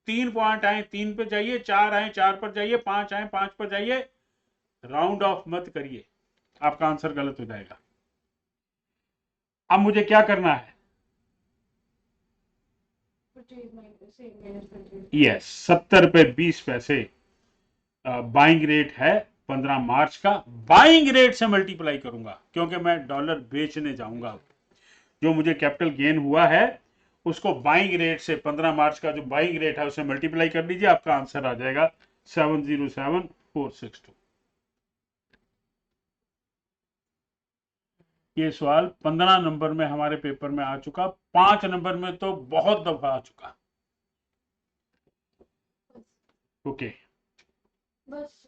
3 पॉइंट आए 3 पे जाइए, 4 आए 4 पर जाइए, 5 आए 5 पर जाइए, राउंड ऑफ मत करिए, आपका आंसर गलत हो जाएगा। अब मुझे क्या करना है? यस, 70 रुपए 20 पैसे बाइंग रेट है 15 मार्च का। बाइंग रेट से मल्टीप्लाई करूंगा क्योंकि मैं डॉलर बेचने जाऊंगा। जो मुझे कैपिटल गेन हुआ है उसको बाइंग रेट से, 15 मार्च का जो बाइंग रेट है उसे मल्टीप्लाई कर लीजिए, आपका आंसर आ जाएगा 707,462। ये सवाल 15 नंबर में हमारे पेपर में आ चुका, 5 नंबर में तो बहुत दफा आ चुका। ओके, बस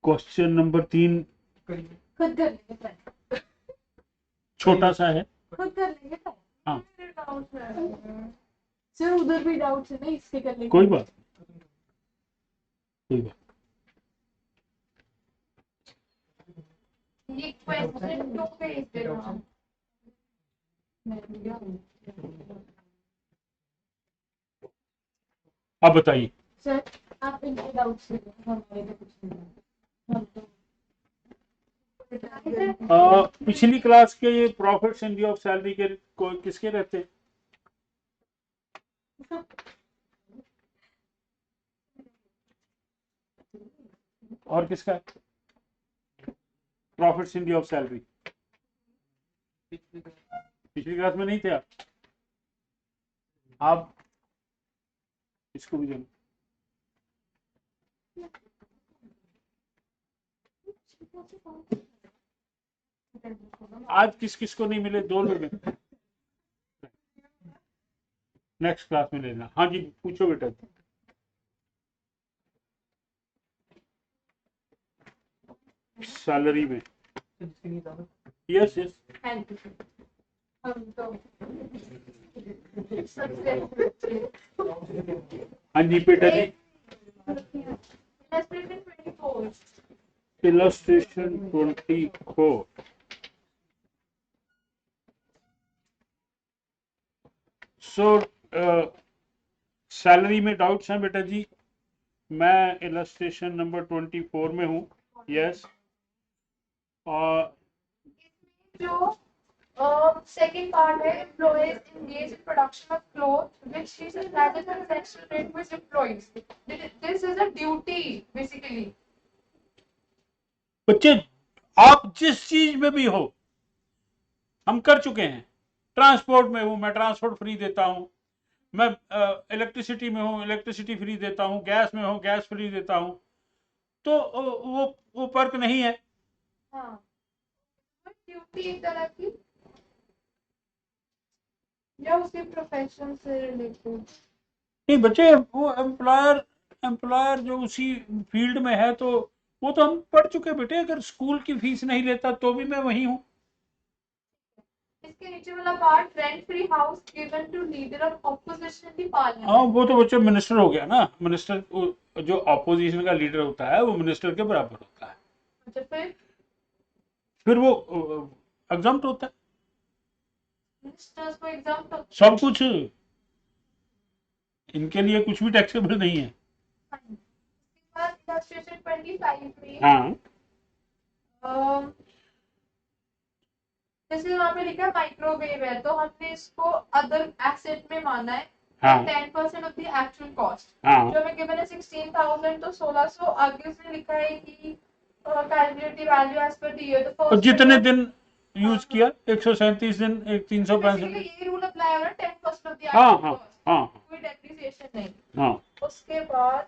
क्वेश्चन नंबर 3 करिए। खुद कर लेंगे try। छोटा सा है। खुद कर लेंगे try। हाँ। मेरे डाउट है सर, उधर भी डाउट है ना, इसके कर लेंगे। कोई बात कोई बात ये क्वेश्चन 2 पेज पे था। अब बताइए। सर आप इनके डाउट से हमारे तो कुछ नहीं। हम तो पिछली क्लास के ये profits in view of salary के किसके रहते? और किसका है profits in view of salary? पिछली क्लास में नहीं थे आप इसको भी जानो। आज किस किस को नहीं मिले? 2 लोग हैं। नेक्स्ट क्लास में लेना। हाँ जी, पूछो बेटा। सैलरी में यस यस हम तो हाँ जी बेटा जी। इलस्ट्रेशन 24। सो सैलरी में डाउट्स हैं बेटा जी? मैं इलस्ट्रेशन नंबर 24 में हूँ। यस। और जो second part है, employees engaged in production of clothes which is a rather transaction rate with employees. This is a duty basically. बच्चे, आप जिस चीज में भी हो, हम कर चुके हैं। ट्रांसपोर्ट में हूं, मैं ट्रांसपोर्ट फ्री देता हूं। मैं इलेक्ट्रिसिटी में हूं, इलेक्ट्रिसिटी फ्री देता हूं। गैस में हूं, गैस फ्री देता हूं। तो वो फर्क नहीं है। हाँ, ड्यूटी एक तरह की या उसके प्रोफेशन से रिलेटेड। नहीं बच्चे, वो एम्प्लॉयर जो उसी फील्ड में है तो वो तो हम पढ़ चुके बेटे। अगर स्कूल की फीस नहीं लेता तो भी मैं वही हूँ। इसके नीचे वाला part, rent free house given to leader of opposition in parliament. हाँ, वो तो बच्चे मिनिस्टर हो गया ना। मिनिस्टर जो ऑपोजिशन का लीडर होता है वो मिनिस्टर के बराबर होता है। अच्छा, फिर वो एग्जाम्प्ट होता है मिनिस्टर्स को एग्जाम सब कुछ। इनके लिए कुछ भी टैक्सेबल नहीं है। इलस्ट्रेशन 25 में हाँ, जैसे वहाँ पे लिखा है माइक्रोवेव है, तो हमने इसको अदर एसेट में माना है। हाँ, 10% ऑफ द एक्चुअल कॉस्ट। हाँ। जो हमें गिवन है 16,000, तो 1600 आगे उसने लिखा है कि calculate the value as per the year. और जितने दिन यूज किया 137 दिन, एक बेसिकली 365। ये रूल अप्लाई हो रहा है 10% ऑफ द हाँ एक्चुअल हाँ कॉस्ट, हाँ कोई डेप्रिसिएशन नहीं। हाँ। उसके बाद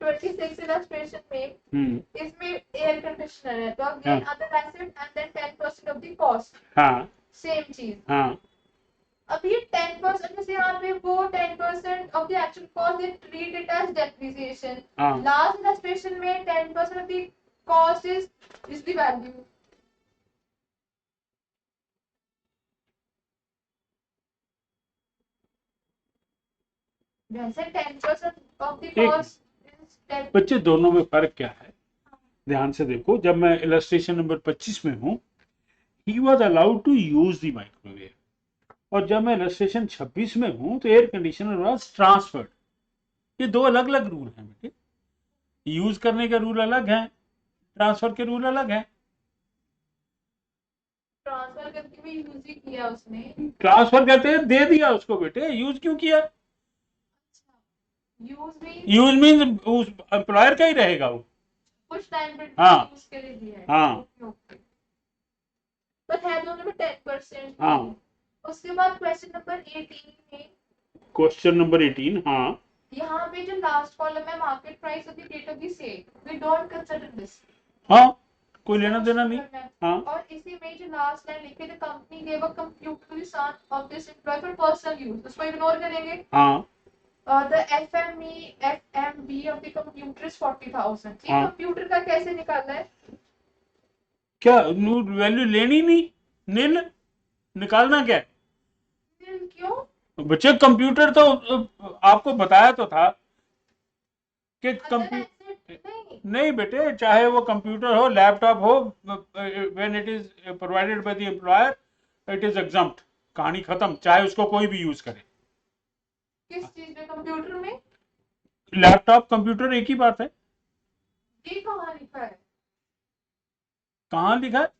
26 इलस्ट्रेशन में इसमें एयर कंडीशनर है, तो again other asset and then 10% of the cost, हाँ सेम चीज। हाँ अब ये 10% जैसे यहाँ पे वो 10% of the actual cost they treat it as depreciation, हाँ। लास्ट इलस्ट्रेशन में 10% of the cost is the value. वैसे 10% ऑफ द एक कॉस्ट बच्चे दोनों में फर्क क्या है, ध्यान से देखो। जब मैं इलस्ट्रेशन नंबर 25 में हूँ, he was allowed to use the microwave, और जब मैं इलस्ट्रेशन 26 में हूँ तो एयर कंडीशनर वॉज ट्रांसफर्ड। ये दो अलग अलग रूल हैं बेटे, यूज करने के रूल अलग हैं, ट्रांसफर के रूल अलग हैं। ट्रांसफर करके भी यूज ही किया उसने। ट्रांसफर करते हैं, दे दिया उसको बेटे, यूज क्यों किया? यूज मीन उस एम्प्लॉयर का ही रहेगा वो। कुछ टाइम पे हाँ यूज के लिए दिया है। हाँ ओके, पर है दोनों में 10%। हाँ। उसके बाद क्वेश्चन नंबर 18 में, क्वेश्चन नंबर 18, हाँ। यहाँ पे जो लास्ट कॉलम है market price of the date of the sale, we don't consider this. हाँ, कोई लेना देना नहीं। हाँ। और इसी में जो लास्ट लाइन लिखी the company give a computer to the son of this employee for personal use, उसको इग्नोर करेंगे। हाँ the FMB of the computer is 40,000। ये हाँ। कंप्यूटर का कैसे निकालना है? क्या वैल्यू लेनी नहीं, नील निकालना क्या है? क्यों? बच्चे कंप्यूटर तो आपको बताया तो था कि नहीं नहीं बेटे, चाहे वो कंप्यूटर हो, लैपटॉप हो, when it is provided by the employer it is exempt, कहानी खत्म, चाहे उसको कोई भी यूज करे। किस चीज में? कंप्यूटर में? लैपटॉप कंप्यूटर एक ही बात है। ये कहाँ लिखा है? कहाँ लिखा है?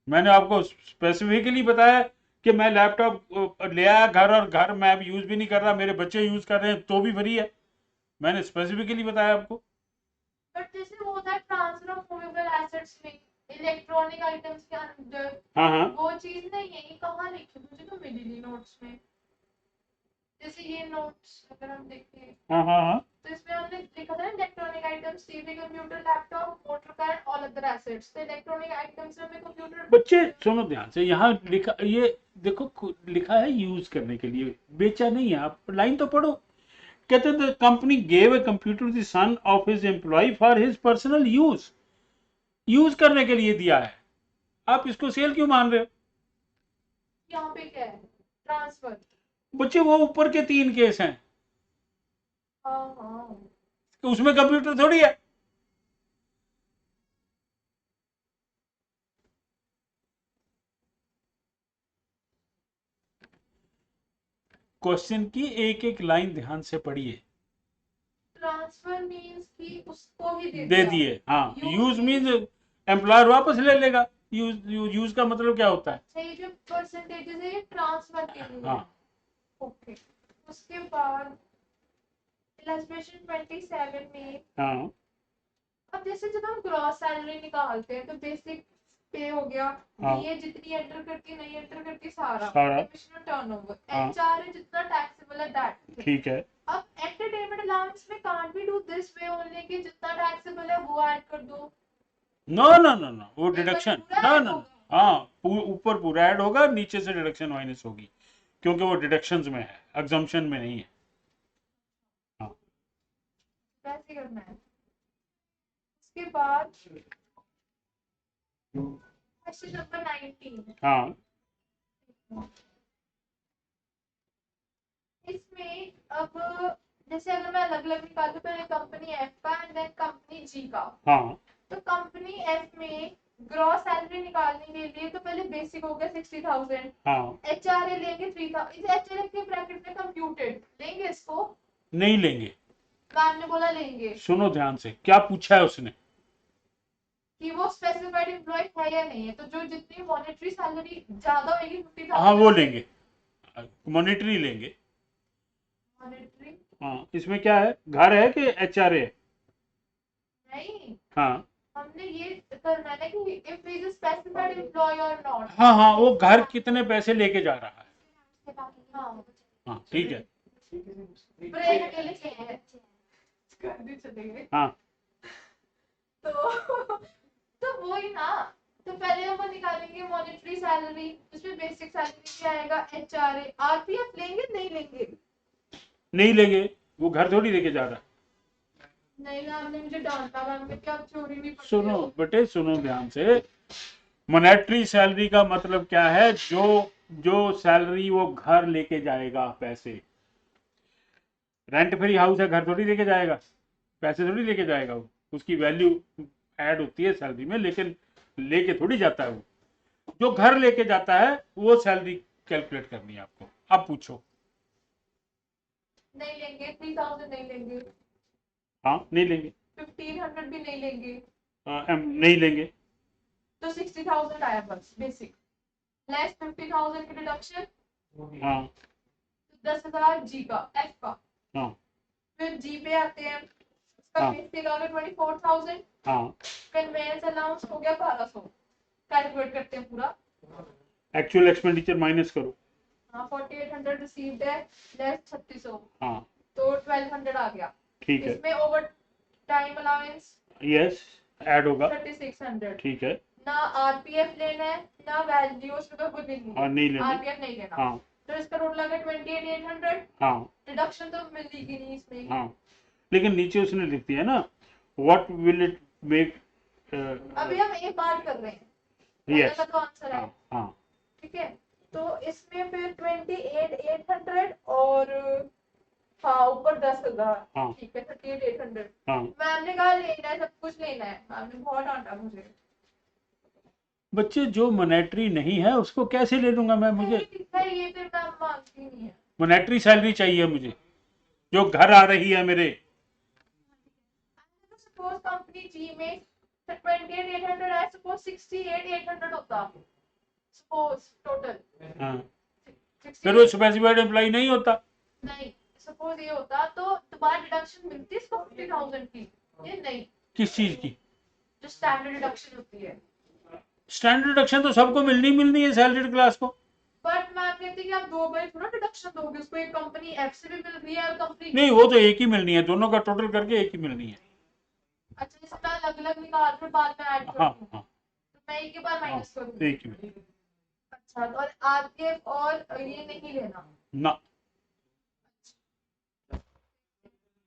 मैंने आपको स्पेसिफिकली बताया कि मैं लैपटॉप ले आया घर, और घर मैं अब यूज भी नहीं कर रहा, मेरे बच्चे यूज कर रहे हैं तो भी फ्री है। मैंने स्पेसिफिकली बताया आपको। बट जैसे वो होता है ट्रांसफर ऑफ मूवेबल एसेट्स में इलेक्ट्रॉनिक आइटम्स के अंदर, हाँ हाँ वो चीज नहीं है। ये कहाँ लिखी? मुझे तो मिली नहीं नोट्स में। जैसे ये नोट्स अगर हम देखें हाँ हाँ हाँ। तो इसमें हमने लिखा था electronic items, TV, computer, laptop, motor car, all other assets. तो इलेक्ट्रॉनिक आइटम्स में कंप्यूटर। बच्चे सुनो ध्यान से, यहाँ लिखा, ये देखो लिखा है यूज करने के लिए, बेचा नहीं है। आप लाइन तो पढ़ो। कहते the company gave a computer the son of his employee for his personal use, use करने के लिए दिया है। आप इसको सेल क्यों मान रहे हो? यहाँ पे क्या है? ट्रांसफर। बच्चे वो ऊपर के 3 केस हैं, हाँ हाँ। उसमें कंप्यूटर थोड़ी है। क्वेश्चन की एक एक लाइन ध्यान से पढ़िए। ट्रांसफर मींस कि उसको ही दे दे दिया। दिए, हाँ। यूज यूज मीन्स एम्प्लॉयर वापस ले लेगा। यूज का मतलब क्या होता है? अच्छा, ये जो परसेंटेजेस है ये ट्रांसफर के लिए हाँ। है। ओके। उसके बाद इलस्ट्रेशन 27 में, हाँ अब जैसे जब हम ग्रॉस सैलरी निकालते हैं तो बेसिक पे हो गया, हाँ। ये जितनी एंटर करती नहीं एंटर करती सारा सारा। कमीशन टर्नओवर, हाँ। एचआर जितना टैक्सेबल है दैट। ठीक है। अब एंटरटेनमेंट अलाउंस में can't we do this way only कि जितना टैक्सेबल है वो ऐड कर दो। नो नो नो नो, वो एक बार डिडक्शन, पूरा नो add नो। होगा। हाँ, ऊपर पूरा ऐड होगा, नीचे से डिडक्शन माइनस होगी, क्योंकि वो डिडक्शंस में है, एग्जम्पशन में नहीं है। हाँ। वैसे करना है। उसके बाद क्वेश्चन नंबर 19, हाँ इसमें अब जैसे अगर मैं अलग अलग निकालूं, पहले कंपनी एफ का एंड देन कंपनी जी का, हाँ तो कंपनी एफ में ग्रॉस सैलरी निकालने के लिए तो पहले बेसिक हो गया 60,000, हाँ। एचआरए लेंगे 3,000, इस एचआरए के ब्रैकेट में कंप्यूटेड लेंगे इसको? नहीं लेंगे। मैम ने बोला लेंगे। सुनो ध्यान से, क्या पूछा है उसने? कि वो स्पेसिफाइड एम्प्लॉय है या नहीं है, तो जो जितनी मॉनेटरी सैलरी ज्यादा होगी 50,000, हाँ वो लेंगे, मॉनिटरी लेंगे। मॉनेटरी हाँ, इसमें क्या है, घर है कि एचआरए? नहीं, हाँ हमने ये करना है ना कि इफ इज स्पेसिफाइड एम्प्लॉय और नॉट। हाँ हाँ, वो घर कितने पैसे लेके जा रहा है। हाँ हाँ ठीक है। ब्रेक के लिए चाहिए कर दी चलेंगे। हाँ तो तो वही ना, तो पहले हम निकालेंगे मॉनेटरी सैलरी, उसमें बेसिक सैलरी क्या आएगा, एचआरए, आरपीएफ लेंगे नहीं लेंगे? नहीं लेंगे, वो घर थोड़ी लेके जा रहा है। नहीं मैम ने मुझे डांटा, मैम कहती आप चोरी नहीं पकड़े सुनो हो। बेटे, सुनो ध्यान से। मॉनेटरी सैलरी का मतलब क्या है? जो जो सैलरी वो घर लेके जाएगा पैसे। रेंट फ्री हाउस है, घर थोड़ी लेके जाएगा, पैसे थोड़ी लेके जाएगा वो। उसकी वैल्यू ऐड होती है सैलरी में, लेकिन लेके थोड़ी जाता है वो। जो घर लेके जाता है वो सैलरी कैलकुलेट करनी है आपको। अब पूछो। नहीं लेंगे, 3000 नहीं लेंगे, हाँ नहीं लेंगे। 1500 भी नहीं लेंगे, नहीं लेंगे। तो 60,000 आया बस बेसिक, लेस 50,000 की डिडक्शन, हाँ 10,000 जी का एफ का। हाँ फिर जी पे आते हैं, उसका हाँ बेसिक आ गया 24,000, हाँ। कन्वेंस अलाउंस हो गया 1200, कैलकुलेट करते हैं पूरा। एक्चुअल एक्सपेंडिचर माइनस करो। हाँ 4800 रिसीव्ड है, लेस 3600, हाँ तो 1200 आ गया। ठीक है। इसमें over time allowance yes, add होगा। 3600। ठीक है। ना आरपीएफ लेना है ना वैल्यू, उसमें तो कुछ नहीं हाँ नहीं लेंगे। आरपीएफ नहीं लेना। हाँ तो इसका टोटल आ गया 28,800। हाँ डिडक्शन तो मिलेगी नहीं इसमें। हाँ, लेकिन नीचे उसने लिख दिया ना, व्हाट विल इट मेक। अभी हम एक पार्ट कर रहे हैं, पहले यस। का तो आंसर है। हाँ हाँ ठीक है, तो इसमें फिर 28,800 और हाँ ऊपर 10,000। हाँ ठीक है 38,800। हाँ। मैम ने कहा लेना है, सब कुछ लेना है, मैम ने बहुत डांटा मुझे। बच्चे, जो मॉनेटरी नहीं है उसको कैसे ले लूंगा मैं? मुझे नहीं लिखा है ये, फिर मैम मांगती नहीं है। मॉनेटरी सैलरी चाहिए मुझे, जो घर आ रही है मेरे। सपोज कंपनी जी में 28,800 है, सपोज 68,800 होता, सपोज टोटल हाँ, 68। फिर वो स्पेसिफाइड एम्प्लॉय नहीं होता। नहीं, सपोज ये होता तो दोबारा डिडक्शन मिलती इसको 50,000 की, ये नहीं, किस चीज की? जो स्टैंडर्ड डिडक्शन होती है। स्टैंडर्ड डिडक्शन तो सबको मिलनी है सैलरीड क्लास को। बट मैम कहती है कि आप दो बार थोड़ा डिडक्शन दोगे उसको, एक कंपनी एफ से भी मिल रही है और कंपनी। नहीं, वो तो एक ही मिलनी है, दोनों का टोटल करके एक ही मिलनी है। अच्छा इसका अलग अलग निकाल कर बाद में ऐड कर हाँ दूं, हाँ तो मैं एक ही बार हाँ, माइनस करूंगी। एक ही मिलनी। अच्छा, तो और आरपीएफ और ये नहीं लेना। ना।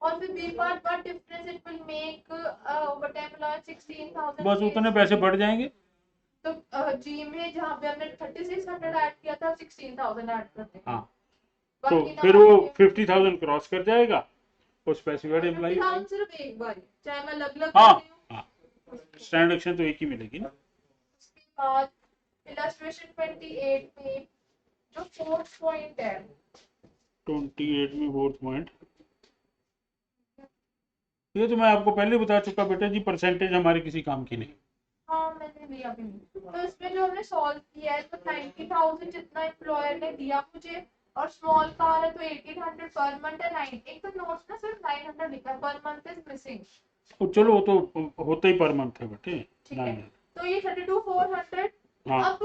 और फिर B part, what difference it will make overtime allowance 16,000 बस उतने पैसे बढ़ जाएंगे। तो जी में जहाँ पे हमने 3600 ऐड किया था 16,000 ऐड करते हैं। हाँ, तो बाकी ना फिर वो 50,000 क्रॉस कर जाएगा, वो स्पेसिफाइड एम्प्लॉय। 50,000 सिर्फ एक बार ही, चाहे मैं अलग अलग हाँ कर रही हूँ। हाँ, स्टैंडर्ड डिडक्शन तो एक ही मिलेगी ना। उसके बाद इलस्ट्रेशन 28 में जो फोर्थ पॉइंट है, 28 में फोर्थ पॉइंट, ये तो मैं आपको पहले बता चुका बेटा जी, परसेंटेज हमारे किसी काम की नहीं। हाँ मैंने लिया भी नहीं। तो इसमें जो हमने सॉल्व किया है तो 90,000 जितना एम्प्लॉयर ने दिया मुझे, और स्मॉल कार है तो 1800 पर मंथ है। 9 एक तो नोट्स में सिर्फ 900 लिखा है, पर मंथ इज मिसिंग। चलो, वो तो होता ही पर मंथ है बेटे। ठीक है, 900। तो ये 32,400। हाँ अब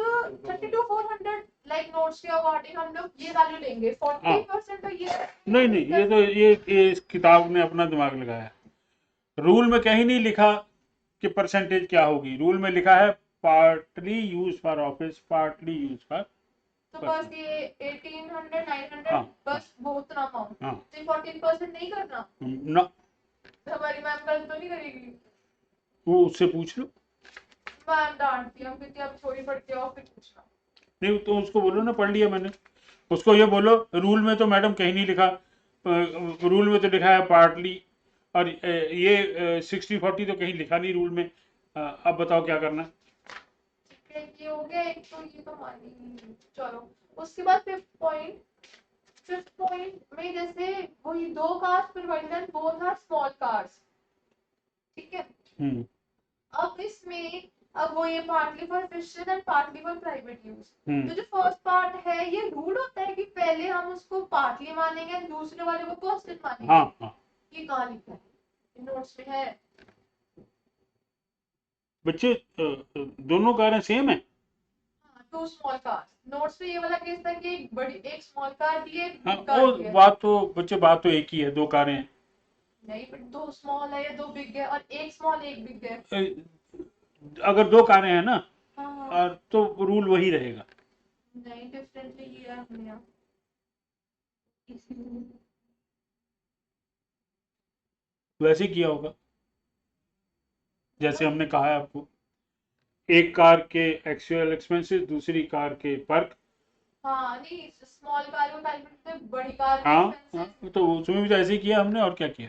32,400 लाइक नोट्स के अकॉर्डिंग हम लोग ये वैल्यू लेंगे, हाँ। 40% तो ये। नहीं नहीं, ये तो ये इस किताब ने अपना दिमाग लगाया। रूल में कहीं नहीं लिखा कि परसेंटेज क्या होगी। रूल में लिखा है partly use for office, partly use for. तो बस ये 1800 900 हाँ बस बहुत ना अमाउंट। हाँ। तो 14% नहीं करना, ना, तो हमारी मैम गलत तो नहीं करेगी? वो उससे पूछ लो। मैम डांटती है, हम कहती है अब छोड़ी पड़ती है और फिर पूछना। नहीं तो उसको बोलो ना, पढ़ लिया मैंने। उसको ये बोलो, रूल में तो मैडम कहीं नहीं लिखा, रूल में तो लिखा है पार्टली, और ये 60-40 तो कहीं लिखा नहीं रूल में। अब बताओ क्या करना है। ठीक है, ये हो गया एक, तो ये तो मानी। चलो उसके बाद फिफ्थ पॉइंट में जैसे वही दो cars provided, both are small cars. ठीक है, हम्म अब इसमें अब वो ये partly for fission and partly for private use. Hmm. तो जो फर्स्ट पार्ट है ये रूल होता है कि पहले हम उसको पार्टली मानेंगे दूसरे वाले को पर्सनल मानेंगे। हाँ हाँ ये कहाँ लिखा है? नोट्स में है? बच्चे दोनों कारें सेम है? To small cars. नोट्स में ये वाला केस था कि एक स्मॉल कार दी है, एक हाँ, बिग कार वो दी है। बात तो बच्चे, बात तो एक ही है, दो कारें हैं। नहीं, बट दो स्मॉल है या दो बिग है, और एक स्मॉल एक बिग है। अगर दो कारें हैं ना, हाँ। और तो रूल वही रहेगा। नहीं, डिफरेंटली किया है हमने यहाँ। वैसे ही किया होगा जैसे हमने कहा है आपको, एक कार के एक्चुअल एक्सपेंसेस, दूसरी कार के पर। हाँ, नहीं, स्मॉल कार को कैलकुलेट करते हैं, बड़ी कार के हाँ हाँ, एक्सपेंसेस। तो उसमें भी तो ऐसे ही किया हमने, और क्या किया।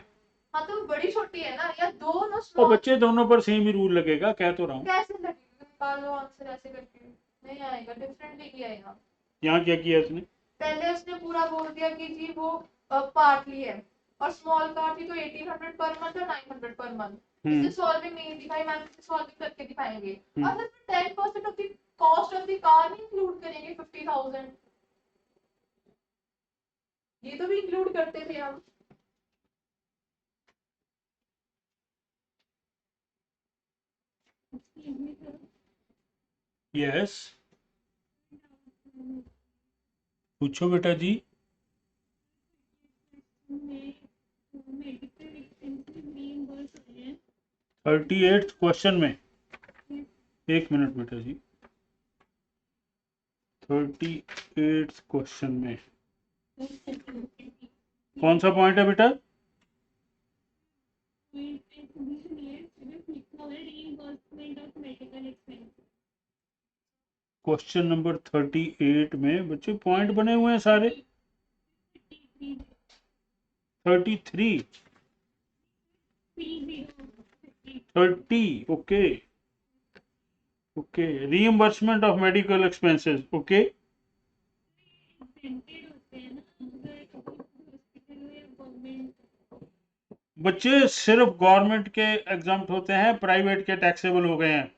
हाँ, तो बड़ी छोटी है ना, या दोनों और स्मॉल। बच्चे दोनों पर सेम ही रूल लगेगा, कह तो रहा हूँ। कैसे लगेगा? निकालो आंसर ऐसे करके, नहीं आएगा, डिफरेंटली किया है यहाँ। यहाँ क्या किया इसने? पहले उसने पूरा बोल दिया कि जी वो पार्टली है, और स्मॉल कार थी तो 1800 पर मंथ और 900 पर मंथ। इससे सॉल्विंग नहीं दिखाई मैम, इससे सॉल्विंग करके दिखाएंगे। और sir 10% of the cost of the car नहीं इंक्लूड करेंगे 50,000। ये तो भी इंक्लूड करते थे हम। यस, पूछो बेटा जी। 38 क्वेश्चन में, एक मिनट बेटा जी, 38 क्वेश्चन में कौन सा पॉइंट है बेटा? क्वेश्चन नंबर 38 में बच्चे पॉइंट बने हुए हैं सारे। 33, 30, okay okay, reimbursement of medical expenses, okay. बच्चे सिर्फ गवर्नमेंट के एग्जाम्प्ट होते हैं, प्राइवेट के टैक्सेबल हो गए हैं।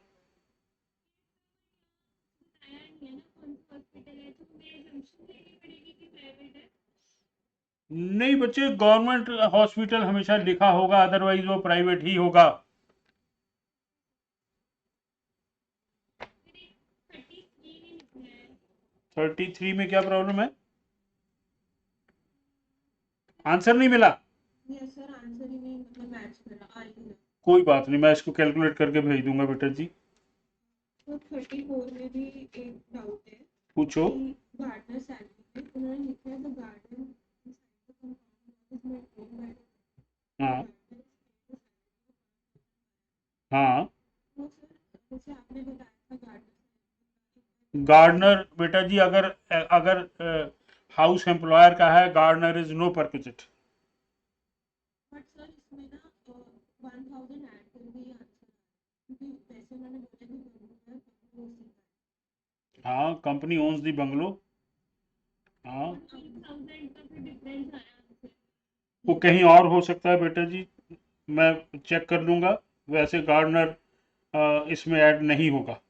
नहीं बच्चे, गवर्नमेंट हॉस्पिटल हमेशा लिखा होगा, अदरवाइज वो प्राइवेट ही होगा। 33 में क्या प्रॉब्लम है? आंसर नहीं मिला? यस सर, आंसर ही नहीं मतलब मैच कर रहा, आ ही नहीं रहा। कोई बात नहीं, मैं इसको कैलकुलेट करके भेज दूंगा बेटा जी। तो 34 में भी एक डाउट है पूछो। कि गार्डनर सैलरी में उन्होंने लिखा है द गार्डन हाँ हाँ, तो सर जैसे आपने बताया था गार्डनर गार्डनर बेटा जी, अगर अगर हाउस एम्प्लॉयर का है, gardener is no perquisite. But sir इसमें ना 1000 ऐड करके ही आंसर क्योंकि वैसे उन्होंने बोला कि बंगलो हाँ, कंपनी ओन्स दी बंगलो। हाँ, वो कहीं और हो सकता है बेटा जी, मैं चेक कर लूंगा। वैसे गार्डनर इसमें ऐड नहीं होगा।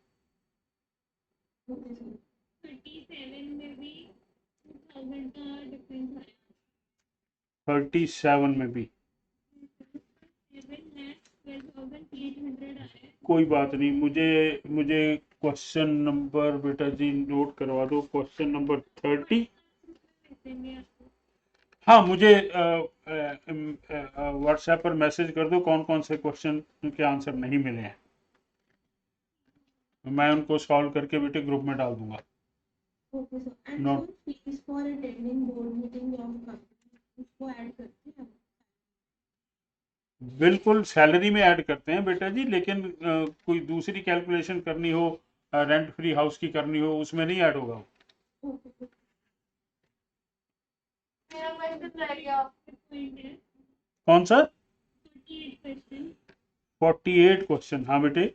37 में भी कोई बात नहीं, मुझे मुझे क्वेश्चन नंबर बेटा जी नोट करवा दो, क्वेश्चन नंबर 30। हाँ, मुझे व्हाट्सएप पर मैसेज कर दो कौन कौन से क्वेश्चन के आंसर नहीं मिले हैं, मैं उनको सॉल्व करके बेटे ग्रुप में डाल दूंगा। Okay sir. And note, sir fees for attending board meeting of company उसको ऐड करते हैं। बिल्कुल सैलरी में ऐड करते हैं बेटा जी, लेकिन कोई दूसरी कैलकुलेशन करनी हो, रेंट फ्री हाउस की करनी हो, उसमें नहीं ऐड होगा। ओके। मेरा क्वेश्चन रह गया। कौन सा? 48 क्वेश्चन, हाँ बेटे।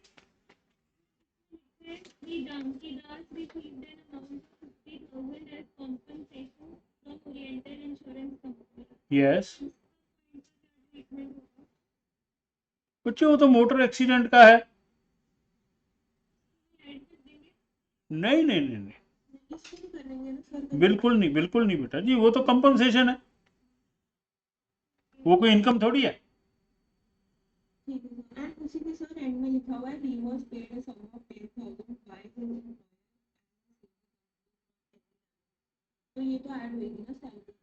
यस बच्चे, वो तो मोटर एक्सीडेंट का है। नहीं नहीं नहीं नहीं, इसको भी करेंगे ना सर? बिल्कुल नहीं, बिल्कुल नहीं बेटा जी, वो तो कंपनसेशन है, वो कोई इनकम थोड़ी है। ठीक है सर। एंड उसी के साथ एंड में लिखा हुआ है he was paid a sum of 10,000 by his employer, तो ये तो ऐड होगी ना salary.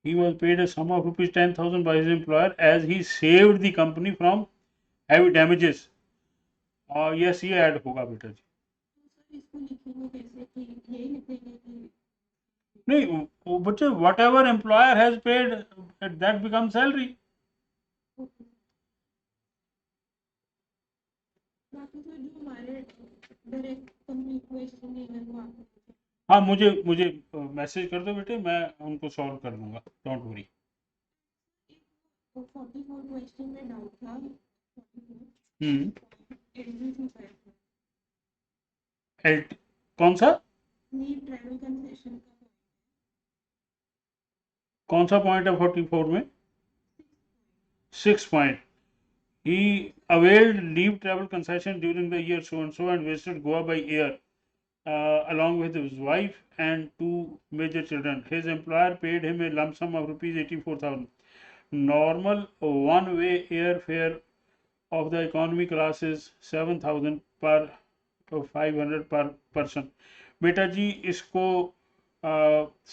He was paid a sum of rupees 10,000 by his employer as he saved the company from heavy damages. और यस, ये ऐड होगा बेटा जी। तो सर इसको लिखेंगे कैसे कि यही लिखेंगे कि नहीं बच्चे, what ever employer has paid that become salary. बाकी तो जो हमारे डायरेक्ट कंपनी क्वेश्चन है वो आपको हाँ, मुझे मैसेज कर दो बेटे, मैं उनको सॉल्व कर दूंगा, डोंट वरी। 44 क्वेश्चन में डाउट था 44 हम्म, एलडीसी टाइप एल कौन सा लीव ट्रैवल कंसेशन का कौन सा पॉइंट है 44 में? 6 point. He availed leave travel concession during the year so and so and visited Goa by air along with his wife and 2 major children. His employer paid him a lump sum of rupees 84,000. Normal one-way airfare of the economy class is 7,000 per 500 per person. बेटा जी, इसको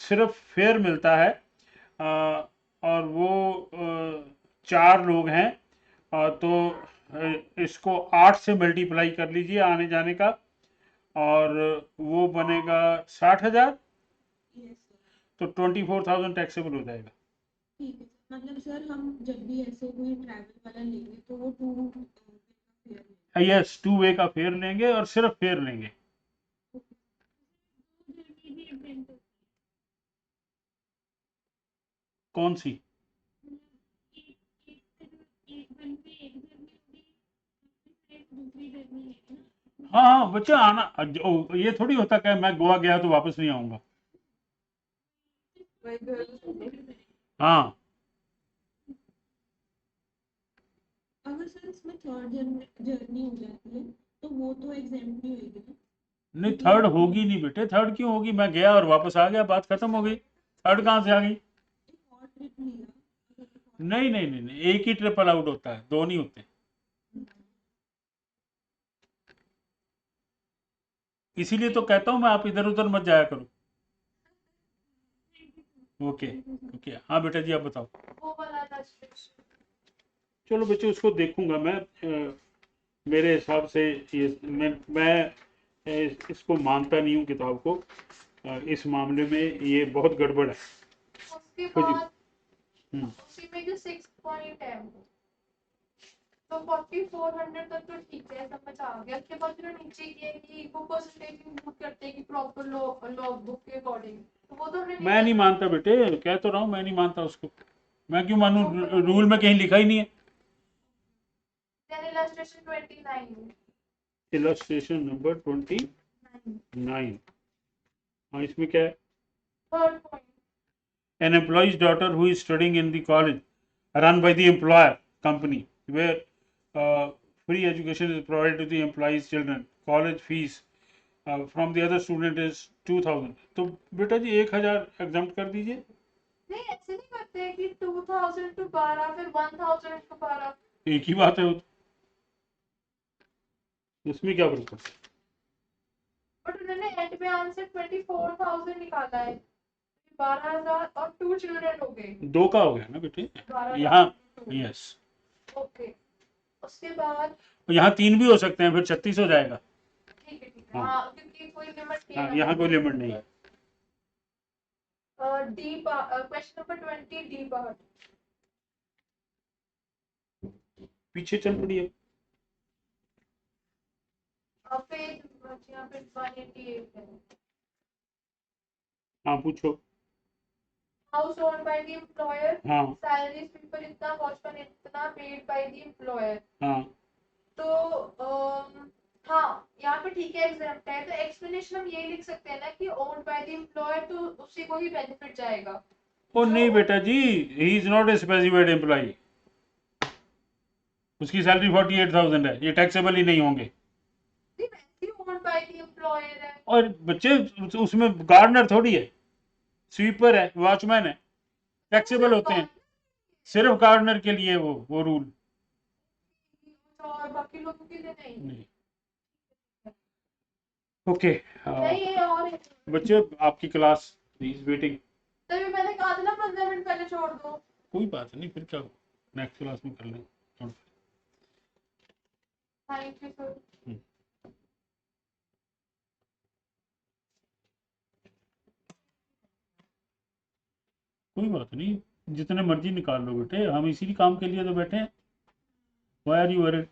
सिर्फ fair मिलता है, और वो 4 लोग हैं, तो इसको 8 से मल्टीप्लाई कर लीजिए आने जाने का, और वो बनेगा 60,000, यस सर तो 24,000 टैक्सेबल हो जाएगा। ठीक है सर मतलब सर हम जब भी ऐसे कोई ट्रैवल वाला लेंगे तो वो टू फेयर यस, 2 वे का फेयर लेंगे और सिर्फ फेयर लेंगे। कौन सी? हाँ हाँ बच्चे, आना ये थोड़ी होता क्या मैं गोवा गया तो वापस नहीं आऊंगा। हाँ, अगर सर इसमें थर्ड जर्नी हो जाती है तो वो तो एग्जाम्पट नहीं होगी ना नहीं थर्ड होगी नहीं बेटे, थर्ड क्यों होगी? मैं गया और वापस आ गया, बात खत्म हो गई। थर्ड कहाँ से आ गई? एक और ट्रिप लिया नहीं नहीं नहीं नहीं, एक ही ट्रिपल आउट होता है, 2 नहीं होते। इसीलिए तो कहता हूँ मैं, आप इधर उधर मत जाया करो। ओके ओके, हाँ बेटा जी आप बताओ। वो वाला restriction। चलो बच्चे, उसको देखूंगा मैं। मेरे हिसाब से ये मैं इसको मानता नहीं हूँ किताब को। इस मामले में ये बहुत गड़बड़ है। उसके कुछ बाद हम्म, उसी में जो 6 पॉइंट है तो 4400 तक तो ठीक है, समझ आ गया। उसके बाद जो नीचे ये कि वो परसेंटेज इंक्लूड करते हैं कि प्रॉपर लॉग बुक के अकॉर्डिंग, तो वो तो हमने मैं नहीं मानता बेटे, कह तो रहा हूँ मैं नहीं मानता उसको। मैं क्यों मानूं? रूल में कहीं लिखा ही नहीं है। Then illustration 29 illustration number 29। हाँ, इसमें क्या है? Third point An employee's daughter who is studying in the college run by the employer company where free education is provided to the employee's children. College fees from the other student is 2,000. तो बेटा जी 1,000 exempt कर दीजिए। नहीं, ऐसे नहीं करते हैं कि 2000 टू 12 फिर 1000 टू 12। एक ही बात है वो तो। इसमें क्या फर्क पड़ता है? बट उन्होंने एंड में आंसर 24,000 निकाला है, 12,000 और 2 चिल्ड्रन हो गए 2 का हो गया ना बेटे 12,000 यहाँ। टू। यस, ओके, उसके बाद यहाँ 3 भी हो सकते हैं, फिर 36 हो जाएगा। ठीक है हाँ। हाँ, क्योंकि कोई लिमिट नहीं हाँ, है। यहाँ कोई लिमिट नहीं है। D question number 20 D part. पीछे चल पड़ी है। पेज यहाँ पे 188 है। हाँ पूछो। House owned by the employer, हाँ सैलरीज पीपल इतना, वॉचमैन इतना, पेड बाय द एम्प्लॉयर। हाँ, तो हाँ यहाँ पे ठीक है, एग्जाम्पल है, तो एक्सप्लेनेशन हम ये लिख सकते हैं ना कि ओन्ड बाय द एम्प्लॉयर, तो उसी को ही बेनिफिट जाएगा। ओ नहीं बेटा जी, he is not a specified employee. उसकी सैलरी 48,000 है, ये टैक्सेबल ही नहीं होंगे। नहीं, वैसे ही ओन्ड बाय द एम्प्लॉयर है। और बच्चे उसमें गार्डनर थोड़ी है, स्वीपर है, वॉचमैन है, टैक्सेबल होते हैं। सिर्फ गार्डनर के लिए वो रूल। अच्छा और बाकी लोगों के लिए नहीं? नहीं। ओके नहीं ये और है। बच्चे आपकी क्लास इज वेटिंग। तभी मैंने कहा था ना 15 मिनट पहले छोड़ दो। कोई बात नहीं, फिर क्या नेक्स्ट क्लास में कर लेंगे। Thank you sir. कोई बात नहीं, जितने मर्जी निकाल लो बेटे, हम इसी काम के लिए तो बैठे हैं। Why are you worried?